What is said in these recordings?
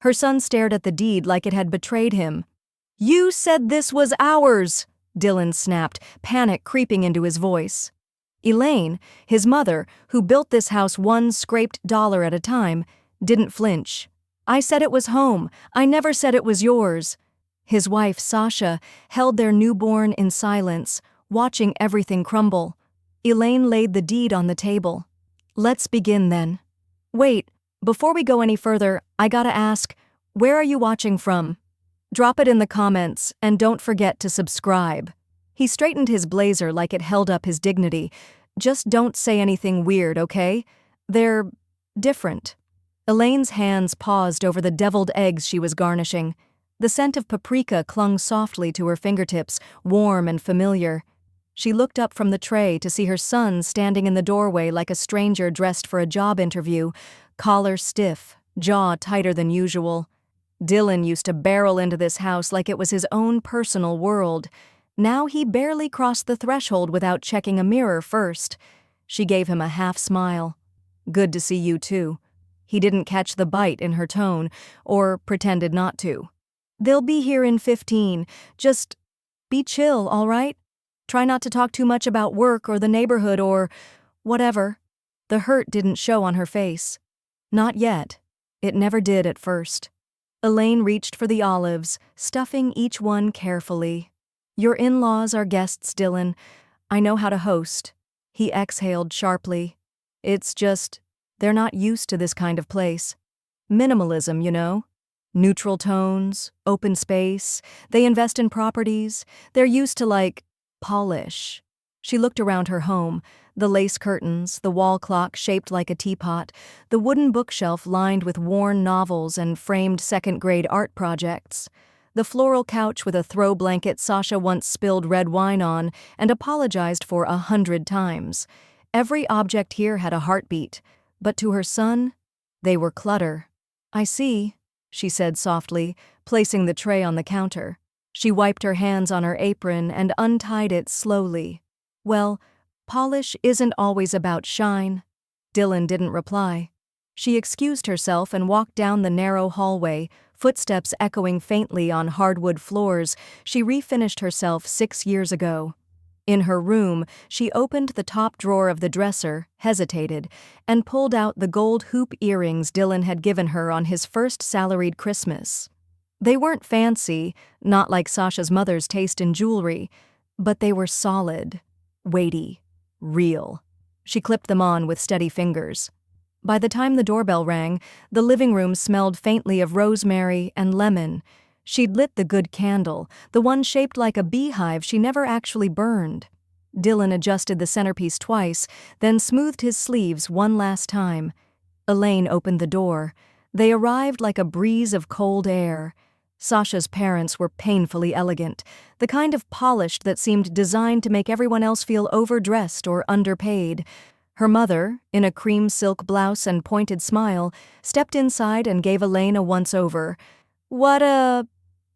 Her son stared at the deed like it had betrayed him. "You said this was ours!" Dylan snapped, panic creeping into his voice. Elaine, his mother, who built this house one scraped dollar at a time, didn't flinch. "I said it was home. I never said it was yours." His wife, Sasha, held their newborn in silence, watching everything crumble. Elaine laid the deed on the table. "Let's begin then." "Wait, before we go any further, I gotta ask, where are you watching from? Drop it in the comments, and don't forget to subscribe." He straightened his blazer like it held up his dignity. "Just don't say anything weird, okay? They're different." Elaine's hands paused over the deviled eggs she was garnishing. The scent of paprika clung softly to her fingertips, warm and familiar. She looked up from the tray to see her son standing in the doorway like a stranger dressed for a job interview, collar stiff, jaw tighter than usual. Dylan used to barrel into this house like it was his own personal world. Now he barely crossed the threshold without checking a mirror first. She gave him a half smile. "Good to see you too." He didn't catch the bite in her tone, or pretended not to. "They'll be here in 15. Just be chill, all right? Try not to talk too much about work or the neighborhood or whatever." The hurt didn't show on her face. Not yet. It never did at first. Elaine reached for the olives, stuffing each one carefully. "Your in-laws are guests, Dylan. I know how to host." He exhaled sharply. "It's just, they're not used to this kind of place. Minimalism, you know? Neutral tones, open space. They invest in properties. They're used to, like, polish." She looked around her home, the lace curtains, the wall clock shaped like a teapot, the wooden bookshelf lined with worn novels and framed second-grade art projects, the floral couch with a throw blanket Sasha once spilled red wine on and apologized for 100 times. Every object here had a heartbeat, but to her son, they were clutter. "I see," she said softly, placing the tray on the counter. She wiped her hands on her apron and untied it slowly. "Well, polish isn't always about shine." Dylan didn't reply. She excused herself and walked down the narrow hallway, footsteps echoing faintly on hardwood floors she refinished herself 6 years ago. In her room, she opened the top drawer of the dresser, hesitated, and pulled out the gold hoop earrings Dylan had given her on his first salaried Christmas. They weren't fancy, not like Sasha's mother's taste in jewelry, but they were solid, weighty, real. She clipped them on with steady fingers. By the time the doorbell rang, the living room smelled faintly of rosemary and lemon. She'd lit the good candle, the one shaped like a beehive she never actually burned. Dylan adjusted the centerpiece twice, then smoothed his sleeves one last time. Elaine opened the door. They arrived like a breeze of cold air. Sasha's parents were painfully elegant, the kind of polished that seemed designed to make everyone else feel overdressed or underpaid. Her mother, in a cream silk blouse and pointed smile, stepped inside and gave Elaine a once-over. "What a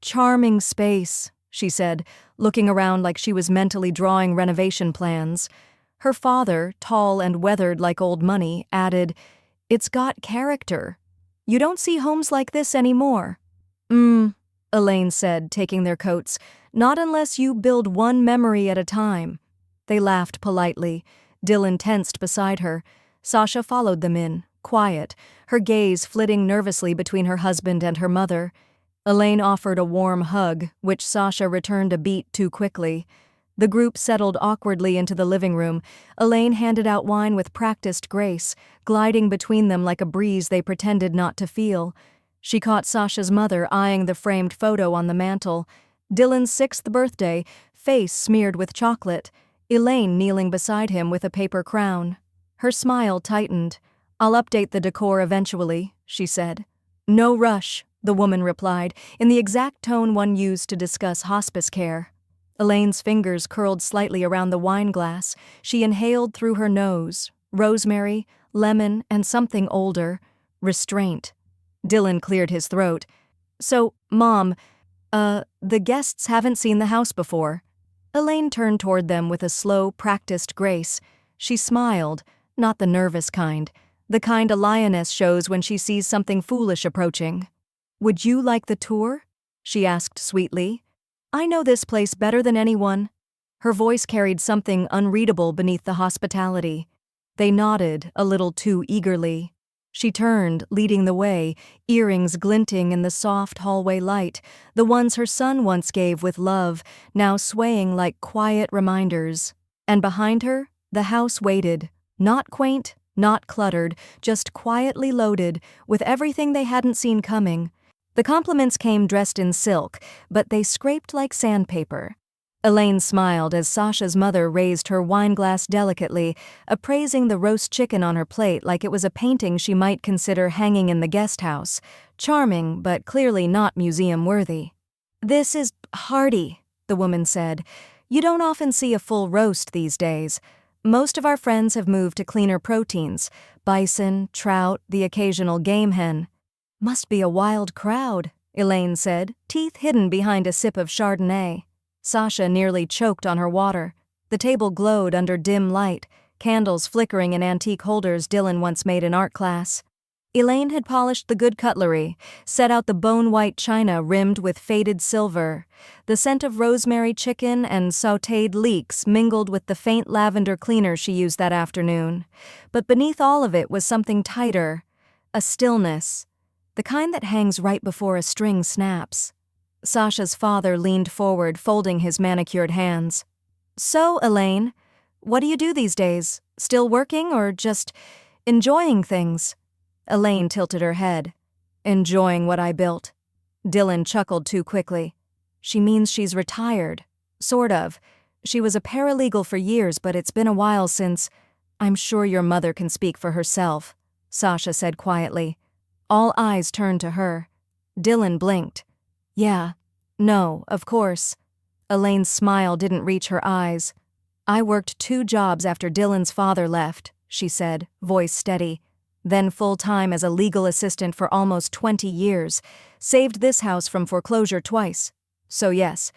charming space," she said, looking around like she was mentally drawing renovation plans. Her father, tall and weathered like old money, added, "It's got character. You don't see homes like this anymore." Elaine said, taking their coats. "Not unless you build one memory at a time." They laughed politely. Dylan tensed beside her. Sasha followed them in, quiet, her gaze flitting nervously between her husband and her mother. Elaine offered a warm hug, which Sasha returned a beat too quickly. The group settled awkwardly into the living room. Elaine handed out wine with practiced grace, gliding between them like a breeze they pretended not to feel. She caught Sasha's mother eyeing the framed photo on the mantel. Dylan's 6th birthday, face smeared with chocolate. Elaine kneeling beside him with a paper crown. Her smile tightened. "I'll update the decor eventually," she said. "No rush," the woman replied, in the exact tone one used to discuss hospice care. Elaine's fingers curled slightly around the wine glass. She inhaled through her nose. Rosemary, lemon, and something older. Restraint. Dylan cleared his throat. "So, Mom, the guests haven't seen the house before." Elaine turned toward them with a slow, practiced grace. She smiled, not the nervous kind, the kind a lioness shows when she sees something foolish approaching. "Would you like the tour?" she asked sweetly. "I know this place better than anyone." Her voice carried something unreadable beneath the hospitality. They nodded, a little too eagerly. She turned, leading the way, earrings glinting in the soft hallway light, the ones her son once gave with love, now swaying like quiet reminders. And behind her, the house waited, not quaint, not cluttered, just quietly loaded, with everything they hadn't seen coming. The compliments came dressed in silk, but they scraped like sandpaper. Elaine smiled as Sasha's mother raised her wine glass delicately, appraising the roast chicken on her plate like it was a painting she might consider hanging in the guest house. Charming, but clearly not museum-worthy. "This is hearty," the woman said. "You don't often see a full roast these days. Most of our friends have moved to cleaner proteins: bison, trout, the occasional game hen." "Must be a wild crowd," Elaine said, teeth hidden behind a sip of Chardonnay. Sasha nearly choked on her water. The table glowed under dim light, candles flickering in antique holders Dylan once made in art class. Elaine had polished the good cutlery, set out the bone-white china rimmed with faded silver. The scent of rosemary chicken and sautéed leeks mingled with the faint lavender cleaner she used that afternoon. But beneath all of it was something tighter, a stillness, the kind that hangs right before a string snaps. Sasha's father leaned forward, folding his manicured hands. "So, Elaine, what do you do these days? Still working or just enjoying things?" Elaine tilted her head. "Enjoying what I built." Dylan chuckled too quickly. "She means she's retired. Sort of. She was a paralegal for years, but it's been a while since—" "I'm sure your mother can speak for herself," Sasha said quietly. All eyes turned to her. Dylan blinked. "Yeah. No, of course." Elaine's smile didn't reach her eyes. "I worked 2 jobs after Dylan's father left," she said, voice steady. "Then full-time as a legal assistant for almost 20 years. Saved this house from foreclosure twice. So yes,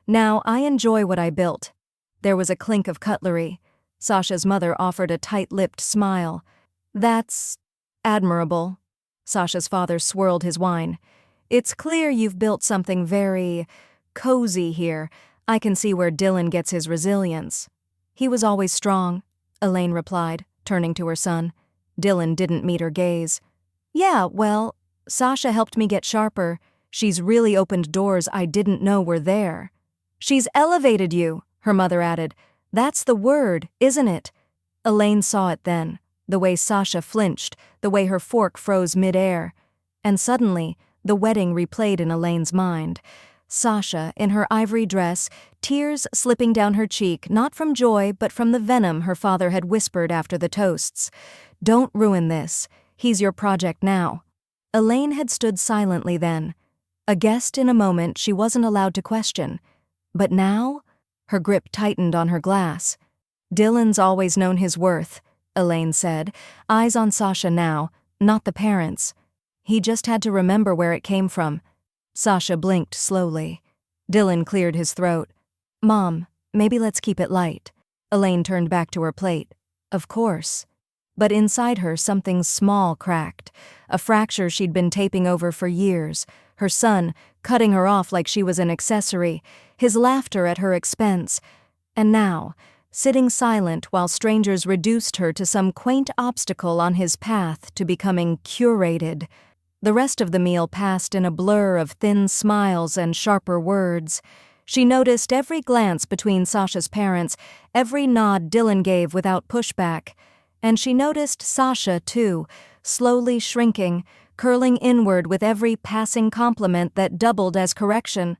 now I enjoy what I built." There was a clink of cutlery. Sasha's mother offered a tight-lipped smile. "That's admirable." Sasha's father swirled his wine. "It's clear you've built something very cozy here. I can see where Dylan gets his resilience." "He was always strong," Elaine replied, turning to her son. Dylan didn't meet her gaze. "Yeah, well, Sasha helped me get sharper. She's really opened doors I didn't know were there." "She's elevated you," her mother added. "That's the word, isn't it?" Elaine saw it then, the way Sasha flinched, the way her fork froze mid-air. And suddenly, the wedding replayed in Elaine's mind. Sasha, in her ivory dress, tears slipping down her cheek, not from joy but from the venom her father had whispered after the toasts. "Don't ruin this. He's your project now." Elaine had stood silently then. A guest in a moment she wasn't allowed to question. But now? Her grip tightened on her glass. "Dylan's always known his worth," Elaine said, eyes on Sasha now, not the parents. "He just had to remember where it came from." Sasha blinked slowly. Dylan cleared his throat. "Mom, maybe let's keep it light." Elaine turned back to her plate. "Of course." But inside her something small cracked, a fracture she'd been taping over for years, her son cutting her off like she was an accessory, his laughter at her expense. And now, sitting silent while strangers reduced her to some quaint obstacle on his path to becoming curated. The rest of the meal passed in a blur of thin smiles and sharper words. She noticed every glance between Sasha's parents, every nod Dylan gave without pushback. And she noticed Sasha, too, slowly shrinking, curling inward with every passing compliment that doubled as correction.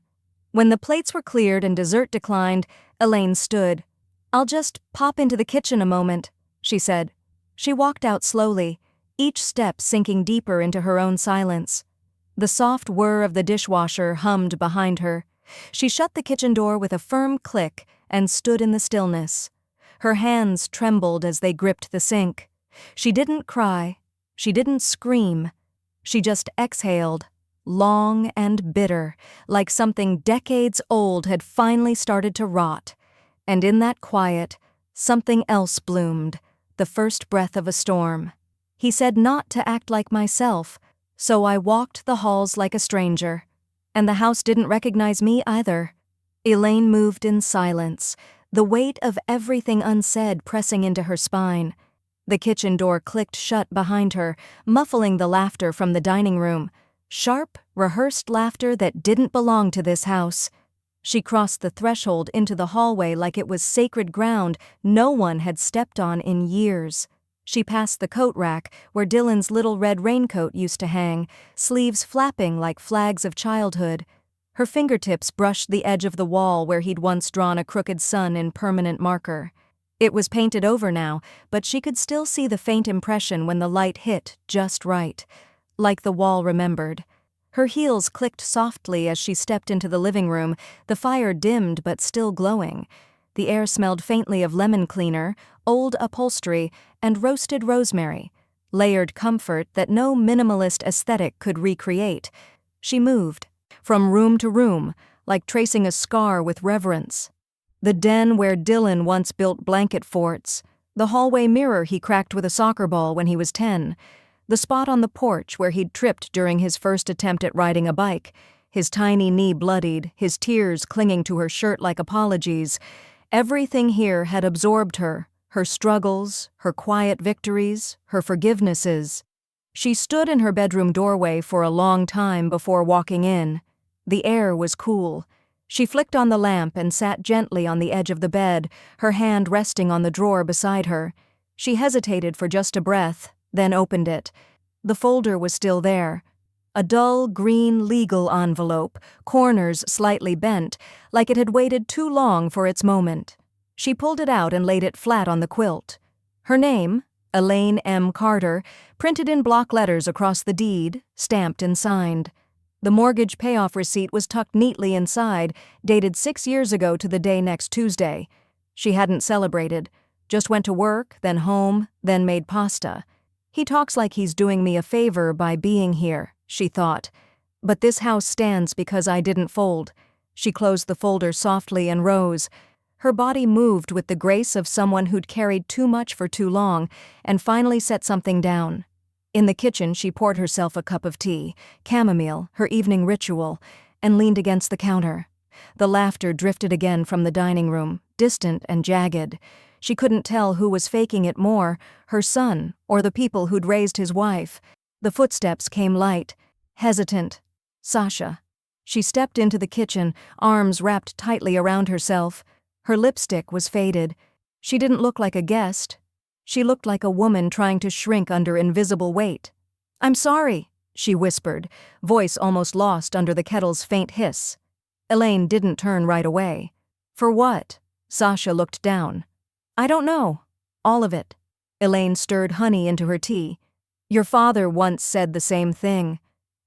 When the plates were cleared and dessert declined, Elaine stood. "I'll just pop into the kitchen a moment," she said. She walked out slowly, each step sinking deeper into her own silence. The soft whir of the dishwasher hummed behind her. She shut the kitchen door with a firm click and stood in the stillness. Her hands trembled as they gripped the sink. She didn't cry. She didn't scream. She just exhaled, long and bitter, like something decades old had finally started to rot. And in that quiet, something else bloomed, the first breath of a storm. "He said not to act like myself," So I walked the halls like a stranger. And the house didn't recognize me either. Elaine moved in silence, the weight of everything unsaid pressing into her spine. The kitchen door clicked shut behind her, muffling the laughter from the dining room. Sharp, rehearsed laughter that didn't belong to this house. She crossed the threshold into the hallway like it was sacred ground no one had stepped on in years. She passed the coat rack where Dylan's little red raincoat used to hang, sleeves flapping like flags of childhood. Her fingertips brushed the edge of the wall where he'd once drawn a crooked sun in permanent marker. It was painted over now, but she could still see the faint impression when the light hit just right, like the wall remembered. Her heels clicked softly as she stepped into the living room, the fire dimmed but still glowing. The air smelled faintly of lemon cleaner, old upholstery, and roasted rosemary, layered comfort that no minimalist aesthetic could recreate. She moved, from room to room, like tracing a scar with reverence. The den where Dylan once built blanket forts, the hallway mirror he cracked with a soccer ball when he was 10, the spot on the porch where he'd tripped during his first attempt at riding a bike, his tiny knee bloodied, his tears clinging to her shirt like apologies. Everything here had absorbed her struggles, her quiet victories, her forgivenesses. She stood in her bedroom doorway for a long time before walking in. The air was cool. She flicked on the lamp and sat gently on the edge of the bed, her hand resting on the drawer beside her. She hesitated for just a breath, then opened it. The folder was still there. A dull green legal envelope, corners slightly bent, like it had waited too long for its moment. She pulled it out and laid it flat on the quilt. Her name, Elaine M. Carter, printed in block letters across the deed, stamped and signed. The mortgage payoff receipt was tucked neatly inside, dated 6 years ago to the day next Tuesday. She hadn't celebrated, just went to work, then home, then made pasta. He talks like he's doing me a favor by being here, she thought. But this house stands because I didn't fold. She closed the folder softly and rose. Her body moved with the grace of someone who'd carried too much for too long and finally set something down. In the kitchen, she poured herself a cup of tea, chamomile, her evening ritual, and leaned against the counter. The laughter drifted again from the dining room, distant and jagged. She couldn't tell who was faking it more, her son or the people who'd raised his wife. The footsteps came light, hesitant. Sasha. She stepped into the kitchen, arms wrapped tightly around herself. Her lipstick was faded. She didn't look like a guest. She looked like a woman trying to shrink under invisible weight. "I'm sorry," she whispered, voice almost lost under the kettle's faint hiss. Elaine didn't turn right away. "For what?" Sasha looked down. "I don't know. All of it." Elaine stirred honey into her tea. "Your father once said the same thing."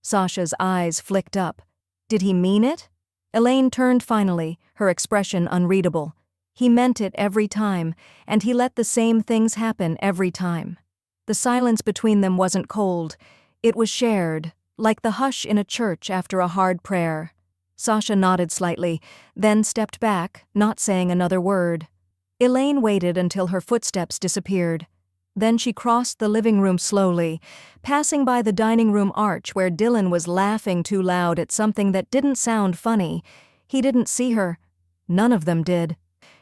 Sasha's eyes flicked up. Did he mean it? Elaine turned finally, her expression unreadable. He meant it every time, and he let the same things happen every time. The silence between them wasn't cold. It was shared, like the hush in a church after a hard prayer. Sasha nodded slightly, then stepped back, not saying another word. Elaine waited until her footsteps disappeared. Then she crossed the living room slowly, passing by the dining room arch where Dylan was laughing too loud at something that didn't sound funny. He didn't see her. None of them did.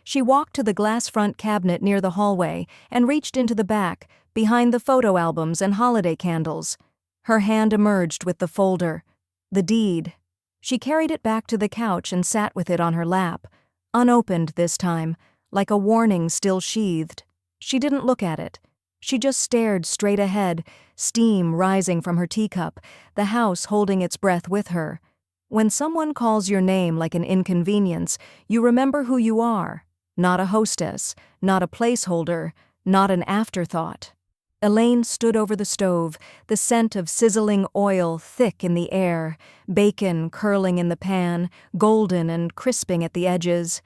She walked to the glass front cabinet near the hallway and reached into the back, behind the photo albums and holiday candles. Her hand emerged with the folder. The deed. She carried it back to the couch and sat with it on her lap, unopened this time, like a warning still sheathed. She didn't look at it. She just stared straight ahead, steam rising from her teacup, the house holding its breath with her. When someone calls your name like an inconvenience, you remember who you are. Not a hostess, not a placeholder, not an afterthought. Elaine stood over the stove, the scent of sizzling oil thick in the air, bacon curling in the pan, golden and crisping at the edges.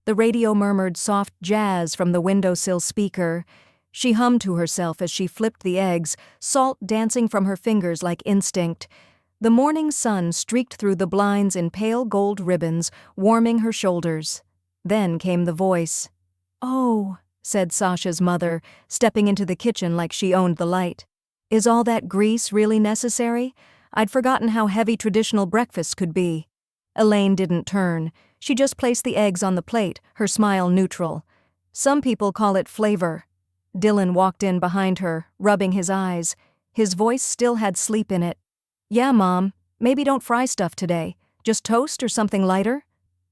The radio murmured soft jazz from the windowsill speaker. She hummed to herself as she flipped the eggs, salt dancing from her fingers like instinct. The morning sun streaked through the blinds in pale gold ribbons, warming her shoulders. Then came the voice. "Oh," said Sasha's mother, stepping into the kitchen like she owned the light. Is all that grease really necessary? I'd forgotten how heavy traditional breakfast could be. Elaine didn't turn. She just placed the eggs on the plate, her smile neutral. Some people call it flavor. Dylan walked in behind her, rubbing his eyes. His voice still had sleep in it. Yeah, Mom, maybe don't fry stuff today. Just toast or something lighter?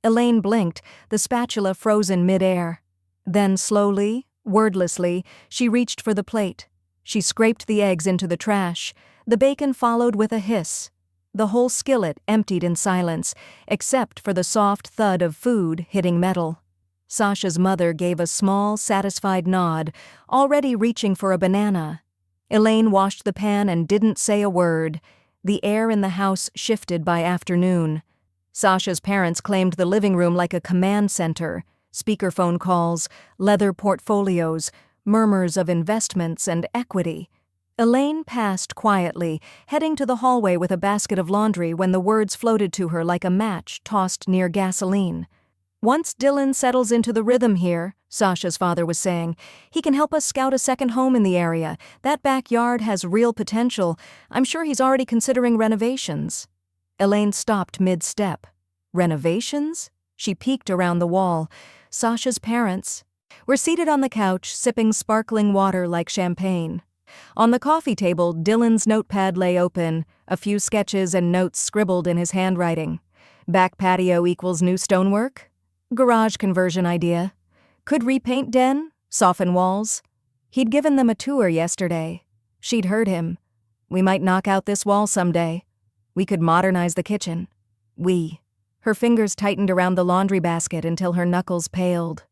Elaine blinked, the spatula frozen mid-air. Then slowly, wordlessly, she reached for the plate. She scraped the eggs into the trash. The bacon followed with a hiss. The whole skillet emptied in silence, except for the soft thud of food hitting metal. Sasha's mother gave a small, satisfied nod, already reaching for a banana. Elaine washed the pan and didn't say a word. The air in the house shifted by afternoon. Sasha's parents claimed the living room like a command center. Speakerphone calls, leather portfolios, murmurs of investments and equity. Elaine passed quietly, heading to the hallway with a basket of laundry when the words floated to her like a match tossed near gasoline. Once Dylan settles into the rhythm here, Sasha's father was saying, he can help us scout a second home in the area. That backyard has real potential. I'm sure he's already considering renovations. Elaine stopped mid-step. Renovations? She peeked around the wall. Sasha's parents were seated on the couch, sipping sparkling water like champagne. On the coffee table, Dylan's notepad lay open, a few sketches and notes scribbled in his handwriting. Back patio equals new stonework? Garage conversion idea. Could repaint den? Soften walls? He'd given them a tour yesterday. She'd heard him. We might knock out this wall someday. We could modernize the kitchen. Her fingers tightened around the laundry basket until her knuckles paled.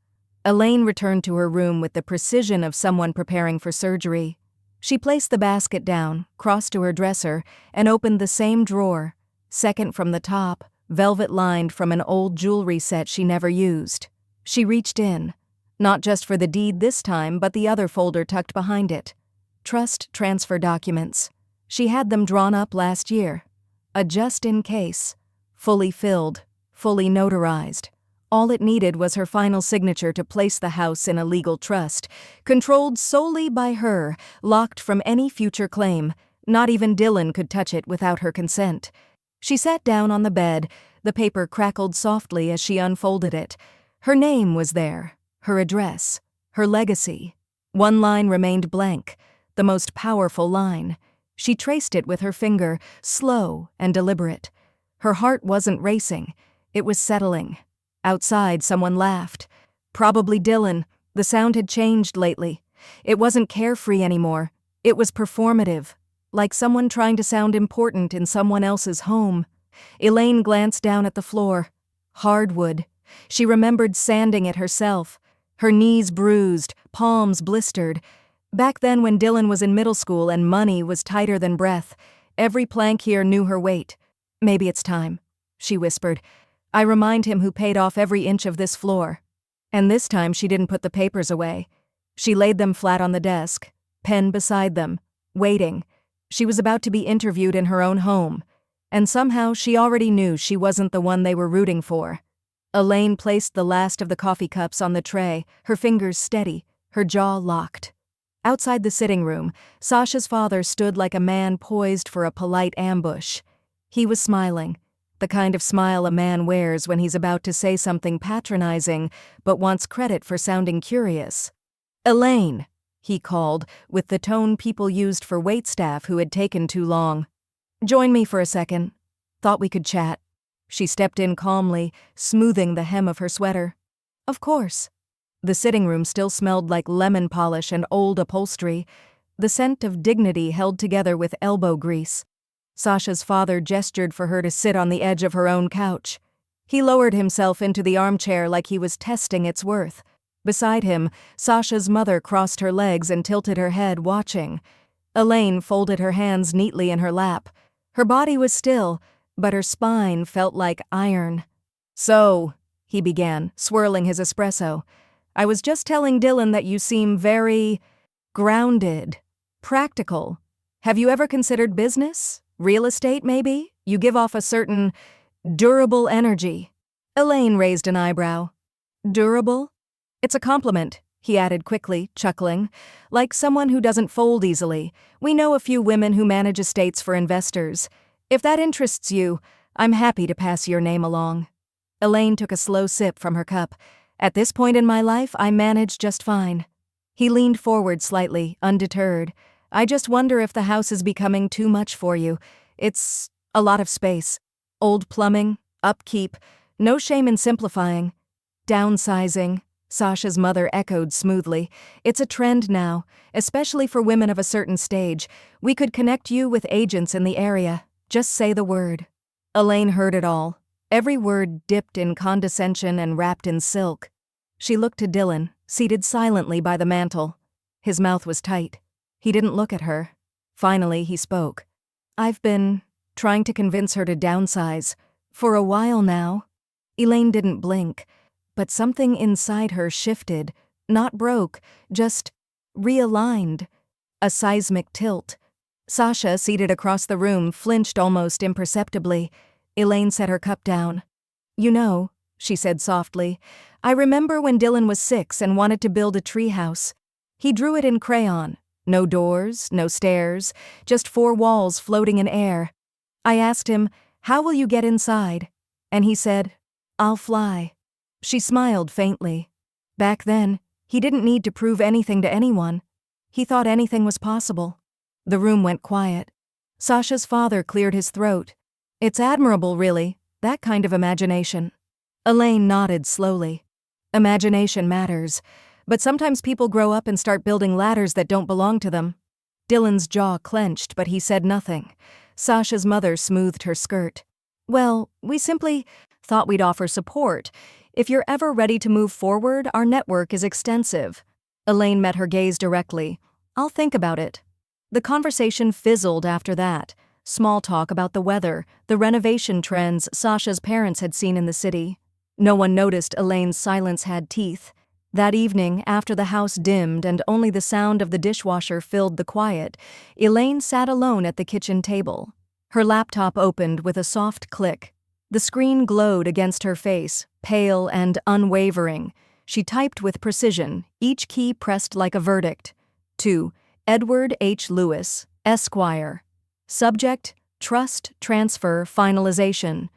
Elaine returned to her room with the precision of someone preparing for surgery. She placed the basket down, crossed to her dresser, and opened the same drawer, second from the top, velvet-lined from an old jewelry set she never used. She reached in, not just for the deed this time, but the other folder tucked behind it. Trust transfer documents. She had them drawn up last year. A just-in-case. Fully filled, fully notarized. All it needed was her final signature to place the house in a legal trust, controlled solely by her, locked from any future claim. Not even Dylan could touch it without her consent. She sat down on the bed. The paper crackled softly as she unfolded it. Her name was there, her address, her legacy. One line remained blank, the most powerful line. She traced it with her finger, slow and deliberate. Her heart wasn't racing, it was settling. Outside, someone laughed. Probably Dylan. The sound had changed lately. It wasn't carefree anymore. It was performative, like someone trying to sound important in someone else's home. Elaine glanced down at the floor. Hardwood. She remembered sanding it herself. Her knees bruised, palms blistered. Back then when Dylan was in middle school and money was tighter than breath, every plank here knew her weight. Maybe it's time, she whispered. I remind him who paid off every inch of this floor. And this time she didn't put the papers away. She laid them flat on the desk, pen beside them, waiting. She was about to be interviewed in her own home. And somehow she already knew she wasn't the one they were rooting for. Elaine placed the last of the coffee cups on the tray, her fingers steady, her jaw locked. Outside the sitting room, Sasha's father stood like a man poised for a polite ambush. He was smiling, the kind of smile a man wears when he's about to say something patronizing but wants credit for sounding curious. Elaine, he called, with the tone people used for waitstaff who had taken too long. Join me for a second. Thought we could chat. She stepped in calmly, smoothing the hem of her sweater. Of course. The sitting room still smelled like lemon polish and old upholstery, the scent of dignity held together with elbow grease. Sasha's father gestured for her to sit on the edge of her own couch. He lowered himself into the armchair like he was testing its worth. Beside him, Sasha's mother crossed her legs and tilted her head, watching. Elaine folded her hands neatly in her lap. Her body was still, but her spine felt like iron. So, he began, swirling his espresso, I was just telling Dylan that you seem very grounded, practical. Have you ever considered business? Real estate, maybe? You give off a certain durable energy. Elaine raised an eyebrow. Durable? It's a compliment, he added quickly, chuckling. Like someone who doesn't fold easily. We know a few women who manage estates for investors. If that interests you, I'm happy to pass your name along. Elaine took a slow sip from her cup. At this point in my life, I manage just fine. He leaned forward slightly, undeterred. I just wonder if the house is becoming too much for you. It's a lot of space. Old plumbing, upkeep, no shame in simplifying. Downsizing, Sasha's mother echoed smoothly. It's a trend now, especially for women of a certain stage. We could connect you with agents in the area. Just say the word. Elaine heard it all. Every word dipped in condescension and wrapped in silk. She looked to Dylan, seated silently by the mantel. His mouth was tight. He didn't look at her. Finally, he spoke. I've been trying to convince her to downsize. For a while now. Elaine didn't blink, but something inside her shifted, not broke, just realigned. A seismic tilt. Sasha, seated across the room, flinched almost imperceptibly. Elaine set her cup down. You know, she said softly, I remember when Dylan was 6 and wanted to build a treehouse. He drew it in crayon. No doors, no stairs, just 4 walls floating in air. I asked him, how will you get inside? And he said, I'll fly. She smiled faintly. Back then, he didn't need to prove anything to anyone. He thought anything was possible. The room went quiet. Sasha's father cleared his throat. It's admirable, really, that kind of imagination. Elaine nodded slowly. Imagination matters, but sometimes people grow up and start building ladders that don't belong to them. Dylan's jaw clenched, but he said nothing. Sasha's mother smoothed her skirt. Well, we simply thought we'd offer support. If you're ever ready to move forward, our network is extensive. Elaine met her gaze directly. I'll think about it. The conversation fizzled after that. Small talk about the weather, the renovation trends Sasha's parents had seen in the city. No one noticed Elaine's silence had teeth. That evening, after the house dimmed and only the sound of the dishwasher filled the quiet, Elaine sat alone at the kitchen table. Her laptop opened with a soft click. The screen glowed against her face, pale and unwavering. She typed with precision, each key pressed like a verdict. To Edward H. Lewis, Esquire. Subject, trust, transfer, finalization.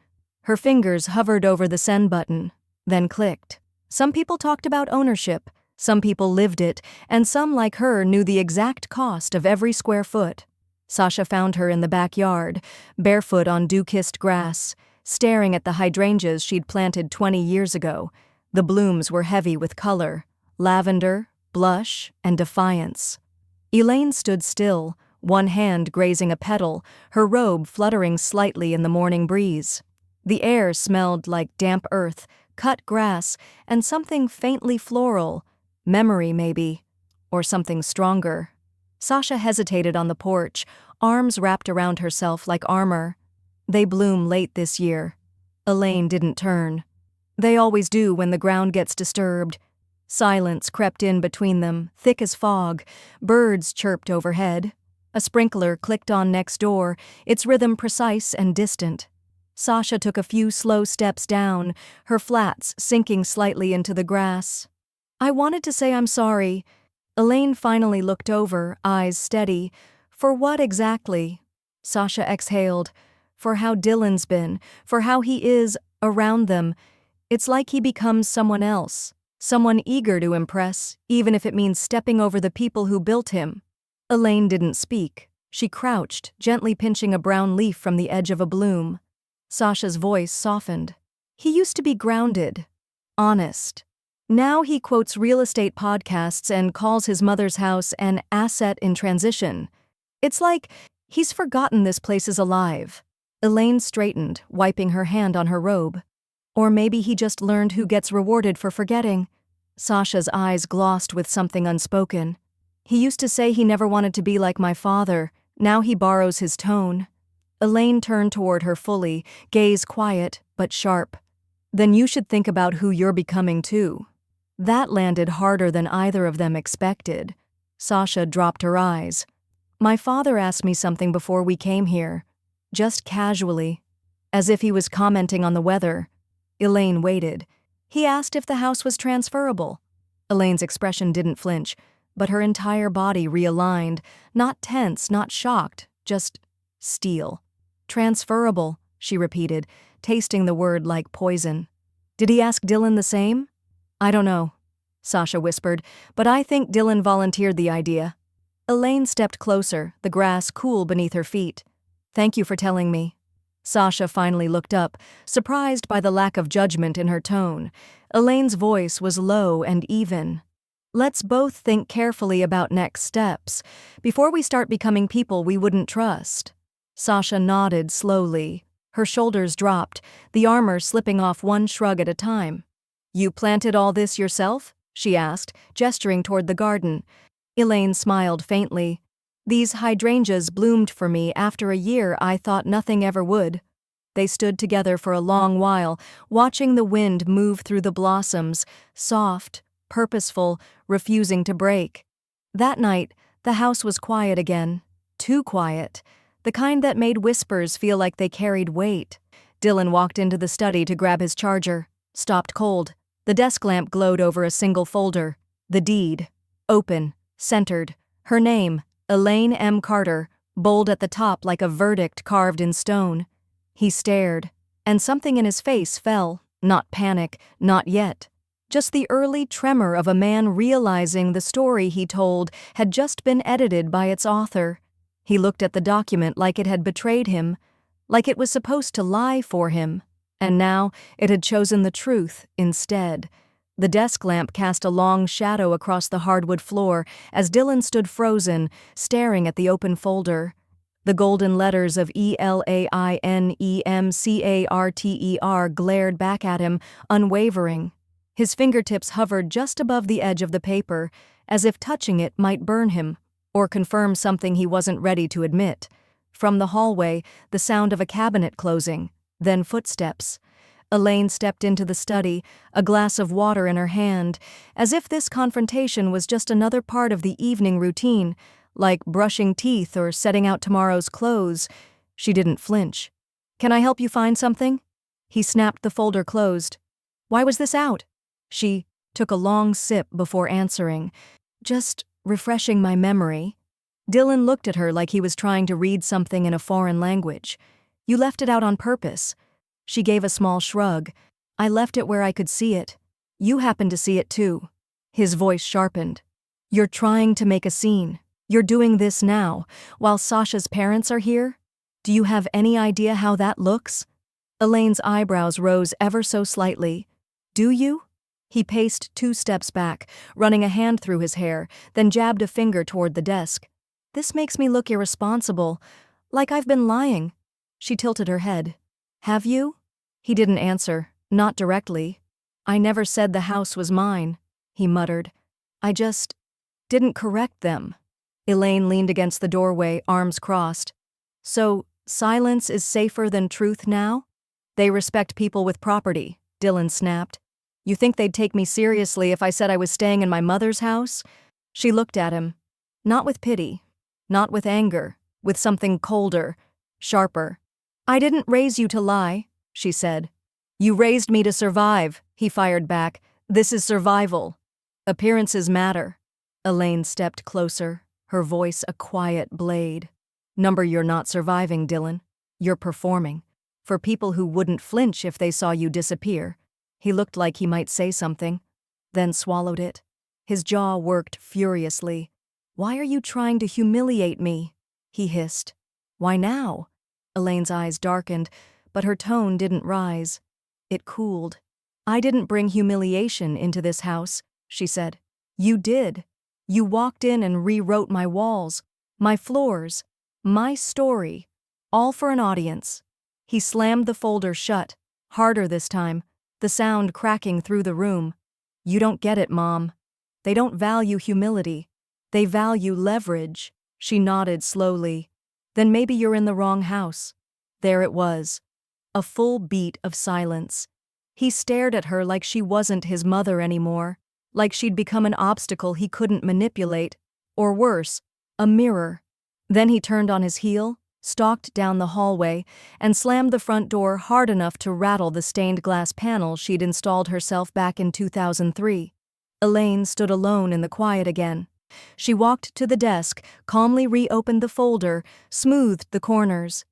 Her fingers hovered over the send button, then clicked. Some people talked about ownership, some people lived it, and some, like her, knew the exact cost of every square foot. Sasha found her in the backyard, barefoot on dew-kissed grass, staring at the hydrangeas she'd planted 20 years ago. The blooms were heavy with color, lavender, blush, and defiance. Elaine stood still, one hand grazing a petal, her robe fluttering slightly in the morning breeze. The air smelled like damp earth, cut grass, and something faintly floral, memory maybe, or something stronger. Sasha hesitated on the porch, arms wrapped around herself like armor. They bloom late this year. Elaine didn't turn. They always do when the ground gets disturbed. Silence crept in between them, thick as fog. Birds chirped overhead. A sprinkler clicked on next door, its rhythm precise and distant. Sasha took a few slow steps down, her flats sinking slightly into the grass. I wanted to say I'm sorry. Elaine finally looked over, eyes steady. For what exactly? Sasha exhaled. For how Dylan's been, for how he is around them. It's like he becomes someone else, someone eager to impress, even if it means stepping over the people who built him. Elaine didn't speak. She crouched, gently pinching a brown leaf from the edge of a bloom. Sasha's voice softened. He used to be grounded, honest. Now he quotes real estate podcasts and calls his mother's house an asset in transition. It's like he's forgotten this place is alive. Elaine straightened, wiping her hand on her robe. Or maybe he just learned who gets rewarded for forgetting. Sasha's eyes glossed with something unspoken. He used to say he never wanted to be like my father. Now he borrows his tone. Elaine turned toward her fully, gaze quiet but sharp. Then you should think about who you're becoming too. That landed harder than either of them expected. Sasha dropped her eyes. My father asked me something before we came here. Just casually. As if he was commenting on the weather. Elaine waited. He asked if the house was transferable. Elaine's expression didn't flinch, but her entire body realigned, not tense, not shocked, just steel. Transferable, she repeated, tasting the word like poison. Did he ask Dylan the same? I don't know, Sasha whispered, but I think Dylan volunteered the idea. Elaine stepped closer, the grass cool beneath her feet. Thank you for telling me. Sasha finally looked up, surprised by the lack of judgment in her tone. Elaine's voice was low and even. Let's both think carefully about next steps, before we start becoming people we wouldn't trust. Sasha nodded slowly. Her shoulders dropped, the armor slipping off one shrug at a time. You planted all this yourself? She asked, gesturing toward the garden. Elaine smiled faintly. These hydrangeas bloomed for me after a year I thought nothing ever would. They stood together for a long while, watching the wind move through the blossoms, soft, purposeful, refusing to break. That night, the house was quiet again. Too quiet. The kind that made whispers feel like they carried weight. Dylan walked into the study to grab his charger. Stopped cold. The desk lamp glowed over a single folder. The deed. Open. Centered. Her name, Elaine M. Carter, bold at the top like a verdict carved in stone. He stared, and something in his face fell. Not panic, not yet. Just the early tremor of a man realizing the story he told had just been edited by its author. He looked at the document like it had betrayed him, like it was supposed to lie for him, and now it had chosen the truth instead. The desk lamp cast a long shadow across the hardwood floor as Dylan stood frozen, staring at the open folder. The golden letters of ELAINEMCARTER glared back at him, unwavering. His fingertips hovered just above the edge of the paper, as if touching it might burn him, or confirm something he wasn't ready to admit. From the hallway, the sound of a cabinet closing, then footsteps. Elaine stepped into the study, a glass of water in her hand, as if this confrontation was just another part of the evening routine, like brushing teeth or setting out tomorrow's clothes. She didn't flinch. Can I help you find something? He snapped the folder closed. Why was this out? She took a long sip before answering. Just refreshing my memory. Dylan looked at her like he was trying to read something in a foreign language. You left it out on purpose. She gave a small shrug. I left it where I could see it. You happened to see it too. His voice sharpened. You're trying to make a scene. You're doing this now, while Sasha's parents are here? Do you have any idea how that looks? Elaine's eyebrows rose ever so slightly. Do you? He paced 2 steps back, running a hand through his hair, then jabbed a finger toward the desk. This makes me look irresponsible, like I've been lying. She tilted her head. Have you? He didn't answer, not directly. I never said the house was mine, he muttered. I just didn't correct them. Elaine leaned against the doorway, arms crossed. So, silence is safer than truth now? They respect people with property, Dylan snapped. You think they'd take me seriously if I said I was staying in my mother's house? She looked at him. Not with pity, not with anger, with something colder, sharper. I didn't raise you to lie, she said. You raised me to survive, he fired back. This is survival. Appearances matter. Elaine stepped closer, her voice a quiet blade. Number, you're not surviving, Dylan. You're performing. For people who wouldn't flinch if they saw you disappear. He looked like he might say something, then swallowed it. His jaw worked furiously. Why are you trying to humiliate me? He hissed. Why now? Elaine's eyes darkened, but her tone didn't rise. It cooled. I didn't bring humiliation into this house, she said. You did. You walked in and rewrote my walls, my floors, my story, all for an audience. He slammed the folder shut, harder this time, the sound cracking through the room. You don't get it, Mom. They don't value humility. They value leverage. She nodded slowly. Then maybe you're in the wrong house. There it was. A full beat of silence. He stared at her like she wasn't his mother anymore, like she'd become an obstacle he couldn't manipulate, or worse, a mirror. Then he turned on his heel, stalked down the hallway, and slammed the front door hard enough to rattle the stained glass panel she'd installed herself back in 2003. Elaine stood alone in the quiet again. She walked to the desk, calmly reopened the folder, smoothed the corners.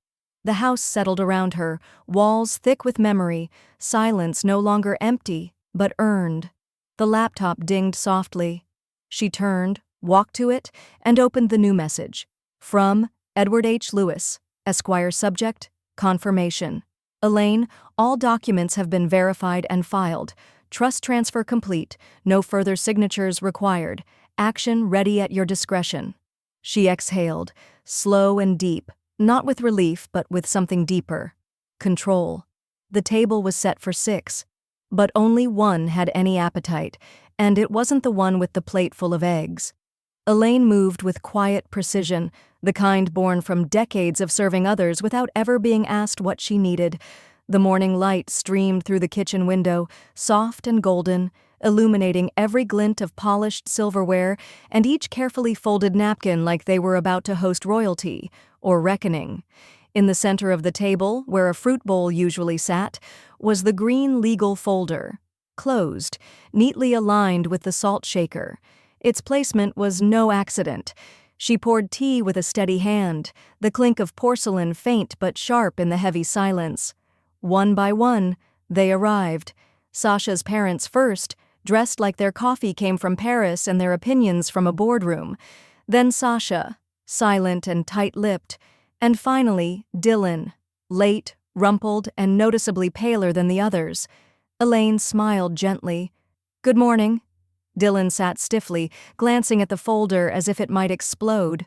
The house settled around her, walls thick with memory, silence no longer empty, but earned. The laptop dinged softly. She turned, walked to it, and opened the new message. From Edward H. Lewis, Esquire, subject, confirmation. Elaine, all documents have been verified and filed. Trust transfer complete, no further signatures required. Action ready at your discretion. She exhaled, slow and deep, not with relief but with something deeper. Control. The table was set for 6, but only one had any appetite, and it wasn't the one with the plate full of eggs. Elaine moved with quiet precision, the kind born from decades of serving others without ever being asked what she needed. The morning light streamed through the kitchen window, soft and golden, illuminating every glint of polished silverware and each carefully folded napkin like they were about to host royalty, or reckoning. In the center of the table, where a fruit bowl usually sat, was the green legal folder, closed, neatly aligned with the salt shaker. Its placement was no accident. She poured tea with a steady hand, the clink of porcelain faint but sharp in the heavy silence. One by one, they arrived. Sasha's parents first, dressed like their coffee came from Paris and their opinions from a boardroom. Then Sasha, silent and tight-lipped. And finally, Dylan, late, rumpled, and noticeably paler than the others. Elaine smiled gently. "Good morning." Dylan sat stiffly, glancing at the folder as if it might explode.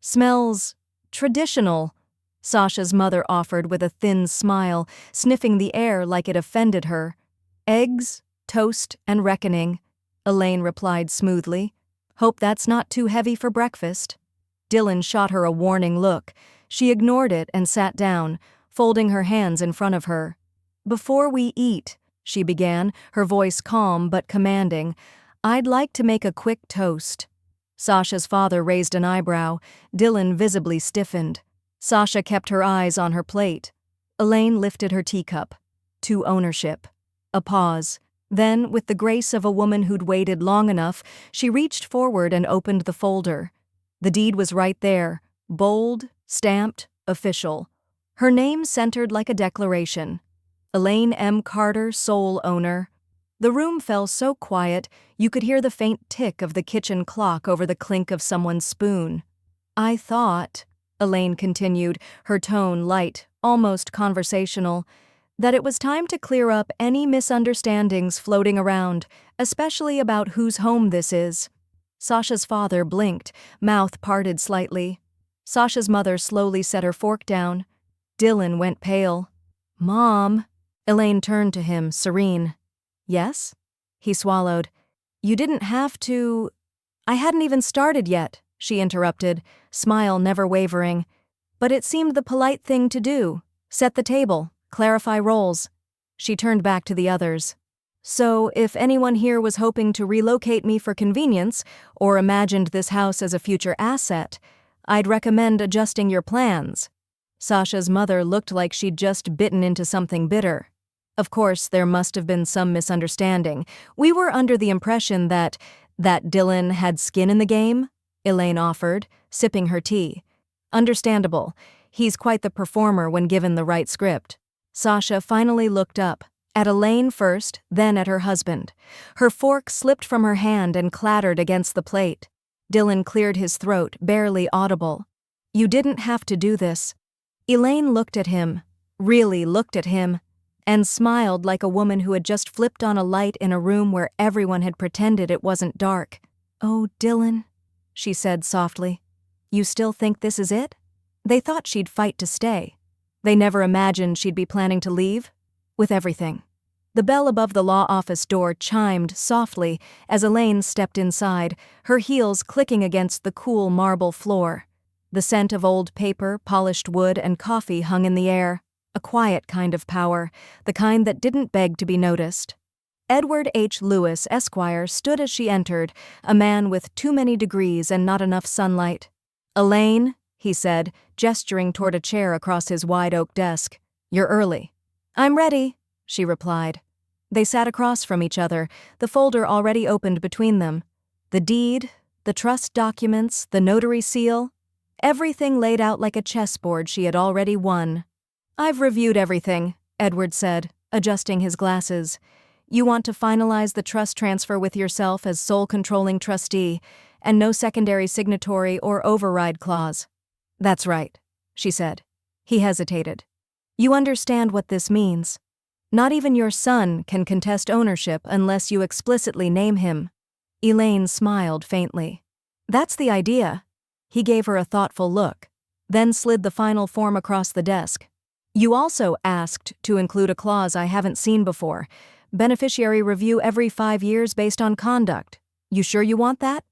"Smells traditional," Sasha's mother offered with a thin smile, sniffing the air like it offended her. "Eggs, toast, and reckoning," Elaine replied smoothly. "Hope that's not too heavy for breakfast." Dylan shot her a warning look. She ignored it and sat down, folding her hands in front of her. "Before we eat," she began, her voice calm but commanding, "I'd like to make a quick toast." Sasha's father raised an eyebrow. Dylan visibly stiffened. Sasha kept her eyes on her plate. Elaine lifted her teacup. To ownership. A pause. Then, with the grace of a woman who'd waited long enough, she reached forward and opened the folder. The deed was right there, bold, stamped, official. Her name centered like a declaration. Elaine M. Carter, sole owner. The room fell so quiet, you could hear the faint tick of the kitchen clock over the clink of someone's spoon. "I thought," Elaine continued, her tone light, almost conversational, "that it was time to clear up any misunderstandings floating around, especially about whose home this is." Sasha's father blinked, mouth parted slightly. Sasha's mother slowly set her fork down. Dylan went pale. "Mom." Elaine turned to him, serene. "Yes?" He swallowed. "You didn't have to—" "I hadn't even started yet," she interrupted, smile never wavering. "But it seemed the polite thing to do. Set the table, clarify roles." She turned back to the others. "So, if anyone here was hoping to relocate me for convenience, or imagined this house as a future asset, I'd recommend adjusting your plans." Sasha's mother looked like she'd just bitten into something bitter. "Of course, there must have been some misunderstanding. We were under the impression that Dylan had skin in the game," Elaine offered, sipping her tea. "Understandable. He's quite the performer when given the right script." Sasha finally looked up, at Elaine first, then at her husband. Her fork slipped from her hand and clattered against the plate. Dylan cleared his throat, barely audible. "You didn't have to do this." Elaine looked at him, really looked at him, and smiled like a woman who had just flipped on a light in a room where everyone had pretended it wasn't dark. "Oh, Dylan," she said softly, "you still think this is it?" They thought she'd fight to stay. They never imagined she'd be planning to leave. With everything. The bell above the law office door chimed softly as Elaine stepped inside, her heels clicking against the cool marble floor. The scent of old paper, polished wood, and coffee hung in the air. A quiet kind of power, the kind that didn't beg to be noticed. Edward H. Lewis, Esquire, stood as she entered, a man with too many degrees and not enough sunlight. "Elaine," he said, gesturing toward a chair across his wide oak desk. "You're early." "I'm ready," she replied. They sat across from each other, the folder already opened between them. The deed, the trust documents, the notary seal, everything laid out like a chessboard she had already won. "I've reviewed everything," Edward said, adjusting his glasses. "You want to finalize the trust transfer with yourself as sole controlling trustee, and no secondary signatory or override clause." "That's right," she said. He hesitated. "You understand what this means? Not even your son can contest ownership unless you explicitly name him." Elaine smiled faintly. "That's the idea." He gave her a thoughtful look, then slid the final form across the desk. "You also asked to include a clause I haven't seen before. Beneficiary review every 5 years based on conduct. You sure you want that?"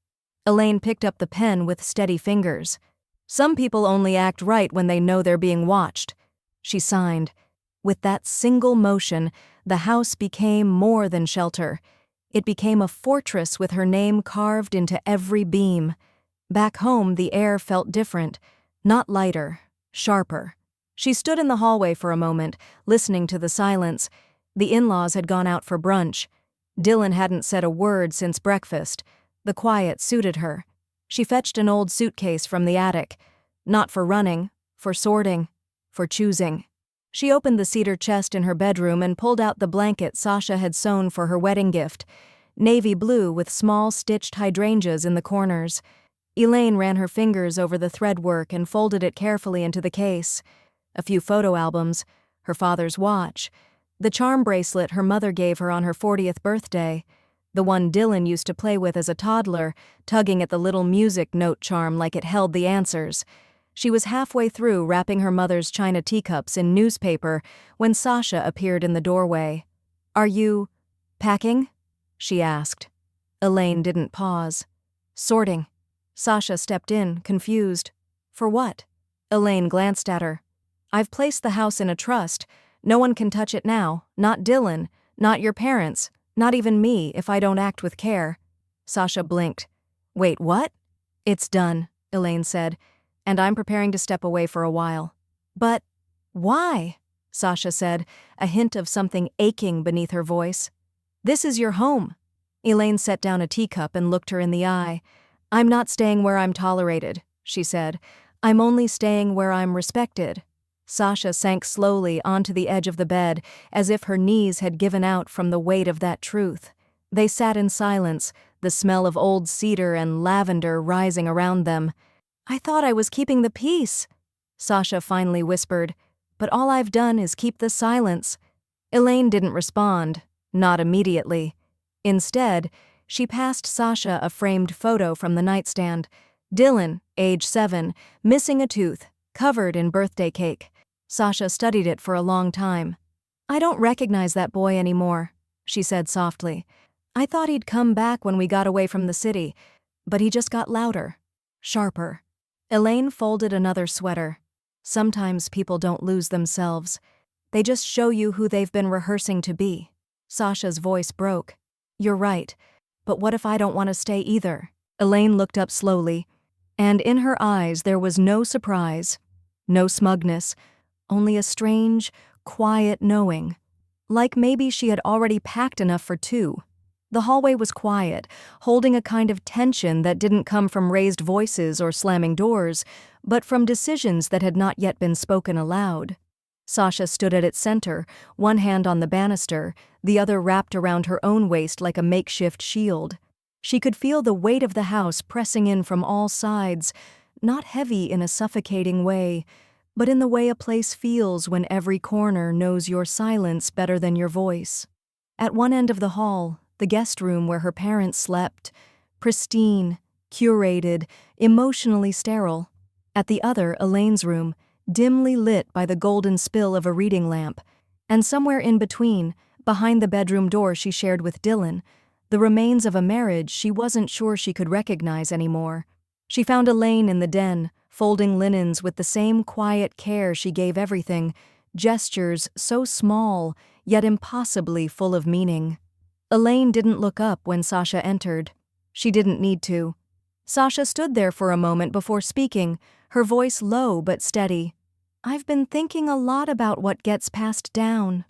Elaine picked up the pen with steady fingers. "Some people only act right when they know they're being watched." She signed. With that single motion, the house became more than shelter. It became a fortress with her name carved into every beam. Back home, the air felt different, not lighter, sharper. She stood in the hallway for a moment, listening to the silence. The in-laws had gone out for brunch. Dylan hadn't said a word since breakfast. The quiet suited her. She fetched an old suitcase from the attic. Not for running, for sorting, for choosing. She opened the cedar chest in her bedroom and pulled out the blanket Sasha had sewn for her wedding gift, navy blue with small stitched hydrangeas in the corners. Elaine ran her fingers over the threadwork and folded it carefully into the case. A few photo albums, her father's watch, the charm bracelet her mother gave her on her 40th birthday, the one Dylan used to play with as a toddler, tugging at the little music note charm like it held the answers. She was halfway through wrapping her mother's china teacups in newspaper when Sasha appeared in the doorway. "Are you packing?" she asked. Elaine didn't pause. "Sorting." Sasha stepped in, confused. "For what?" Elaine glanced at her. "I've placed the house in a trust. No one can touch it now, not Dylan, not your parents, not even me if I don't act with care." Sasha blinked. "Wait, what?" "It's done," Elaine said, "and I'm preparing to step away for a while." "But why?" Sasha said, a hint of something aching beneath her voice. "This is your home." Elaine set down a teacup and looked her in the eye. "I'm not staying where I'm tolerated," she said. "I'm only staying where I'm respected." Sasha sank slowly onto the edge of the bed, as if her knees had given out from the weight of that truth. They sat in silence, the smell of old cedar and lavender rising around them. "I thought I was keeping the peace," Sasha finally whispered, "but all I've done is keep the silence." Elaine didn't respond, not immediately. Instead, she passed Sasha a framed photo from the nightstand. Dylan, age 7, missing a tooth, covered in birthday cake. Sasha studied it for a long time. "I don't recognize that boy anymore," she said softly. "I thought he'd come back when we got away from the city, but he just got louder, sharper." Elaine folded another sweater. "Sometimes people don't lose themselves. They just show you who they've been rehearsing to be." Sasha's voice broke. "You're right, but what if I don't want to stay either?" Elaine looked up slowly, and in her eyes there was no surprise, no smugness, only a strange, quiet knowing. Like maybe she had already packed enough for 2. The hallway was quiet, holding a kind of tension that didn't come from raised voices or slamming doors, but from decisions that had not yet been spoken aloud. Sasha stood at its center, one hand on the banister, the other wrapped around her own waist like a makeshift shield. She could feel the weight of the house pressing in from all sides, not heavy in a suffocating way, but in the way a place feels when every corner knows your silence better than your voice. At one end of the hall, the guest room where her parents slept, pristine, curated, emotionally sterile. At the other, Elaine's room, dimly lit by the golden spill of a reading lamp. And somewhere in between, behind the bedroom door she shared with Dylan, the remains of a marriage she wasn't sure she could recognize anymore. She found Elaine in the den, folding linens with the same quiet care she gave everything, gestures so small, yet impossibly full of meaning. Elaine didn't look up when Sasha entered. She didn't need to. Sasha stood there for a moment before speaking, her voice low but steady. "I've been thinking a lot about what gets passed down."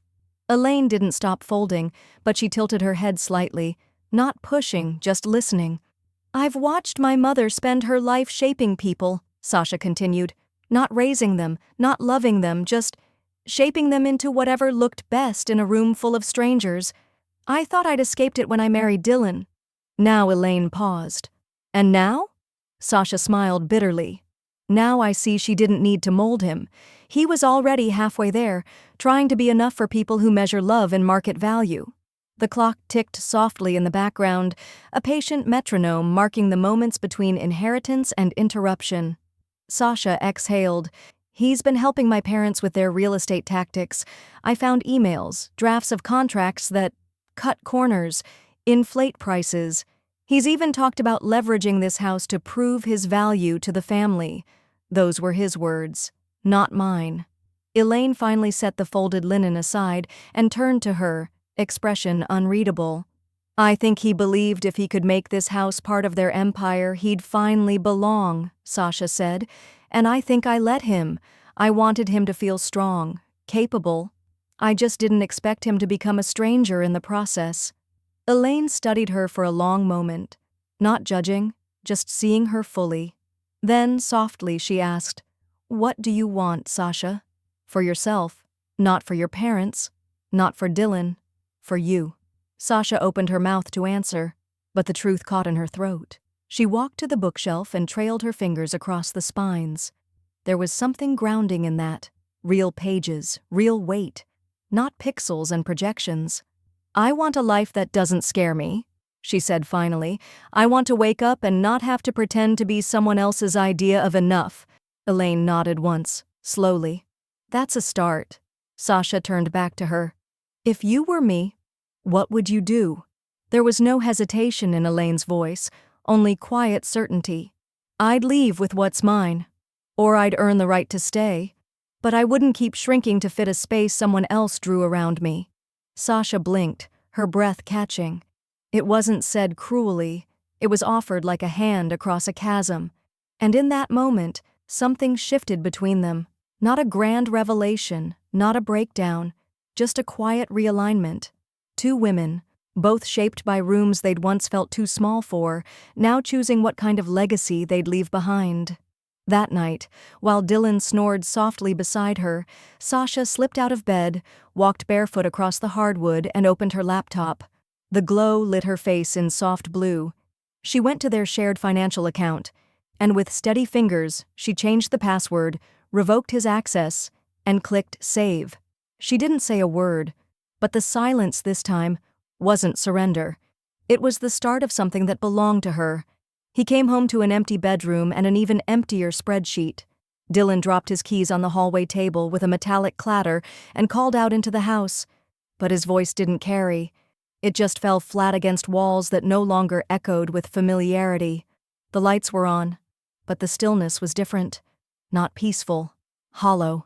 Elaine didn't stop folding, but she tilted her head slightly, not pushing, just listening. "I've watched my mother spend her life shaping people," Sasha continued. "Not raising them, not loving them, just shaping them into whatever looked best in a room full of strangers. I thought I'd escaped it when I married Dylan." Now Elaine paused. "And now?" Sasha smiled bitterly. "Now I see she didn't need to mold him. He was already halfway there, trying to be enough for people who measure love in market value." The clock ticked softly in the background, a patient metronome marking the moments between inheritance and interruption. Sasha exhaled. "He's been helping my parents with their real estate tactics. I found emails, drafts of contracts that cut corners, inflate prices. He's even talked about leveraging this house to prove his value to the family." Those were his words, not mine. Elaine finally set the folded linen aside and turned to her, expression unreadable. "I think he believed if he could make this house part of their empire, he'd finally belong," Sasha said. "And I think I let him. I wanted him to feel strong, capable. I just didn't expect him to become a stranger in the process." Elaine studied her for a long moment, not judging, just seeing her fully. Then, softly, she asked, "What do you want, Sasha? For yourself, not for your parents, not for Dylan, for you." Sasha opened her mouth to answer, but the truth caught in her throat. She walked to the bookshelf and trailed her fingers across the spines. There was something grounding in that. Real pages, real weight, not pixels and projections. "I want a life that doesn't scare me," she said finally. "I want to wake up and not have to pretend to be someone else's idea of enough." Elaine nodded once, slowly. "That's a start." Sasha turned back to her. "If you were me, what would you do?" There was no hesitation in Elaine's voice, only quiet certainty. "I'd leave with what's mine. Or I'd earn the right to stay. But I wouldn't keep shrinking to fit a space someone else drew around me." Sasha blinked, her breath catching. It wasn't said cruelly, it was offered like a hand across a chasm. And in that moment, something shifted between them. Not a grand revelation, not a breakdown, just a quiet realignment. Two women, both shaped by rooms they'd once felt too small for, now choosing what kind of legacy they'd leave behind. That night, while Dylan snored softly beside her, Sasha slipped out of bed, walked barefoot across the hardwood, and opened her laptop. The glow lit her face in soft blue. She went to their shared financial account, and with steady fingers, she changed the password, revoked his access, and clicked save. She didn't say a word, but the silence this time wasn't surrender. It was the start of something that belonged to her. He came home to an empty bedroom and an even emptier spreadsheet. Dylan dropped his keys on the hallway table with a metallic clatter and called out into the house. But his voice didn't carry. It just fell flat against walls that no longer echoed with familiarity. The lights were on, but the stillness was different. Not peaceful, hollow.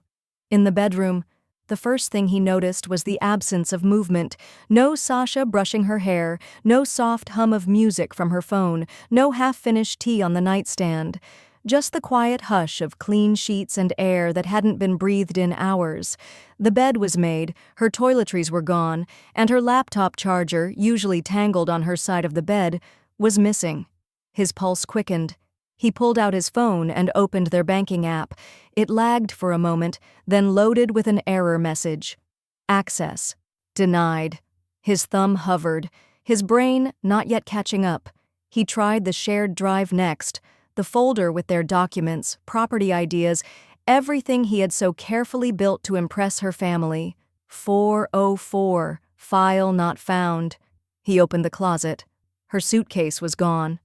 In the bedroom, the first thing he noticed was the absence of movement. No Sasha brushing her hair, no soft hum of music from her phone, no half-finished tea on the nightstand. Just the quiet hush of clean sheets and air that hadn't been breathed in hours. The bed was made, her toiletries were gone, and her laptop charger, usually tangled on her side of the bed, was missing. His pulse quickened. He pulled out his phone and opened their banking app. It lagged for a moment, then loaded with an error message. Access. Denied. His thumb hovered, his brain not yet catching up. He tried the shared drive next, the folder with their documents, property ideas, everything he had so carefully built to impress her family. 404, file not found. He opened the closet. Her suitcase was gone.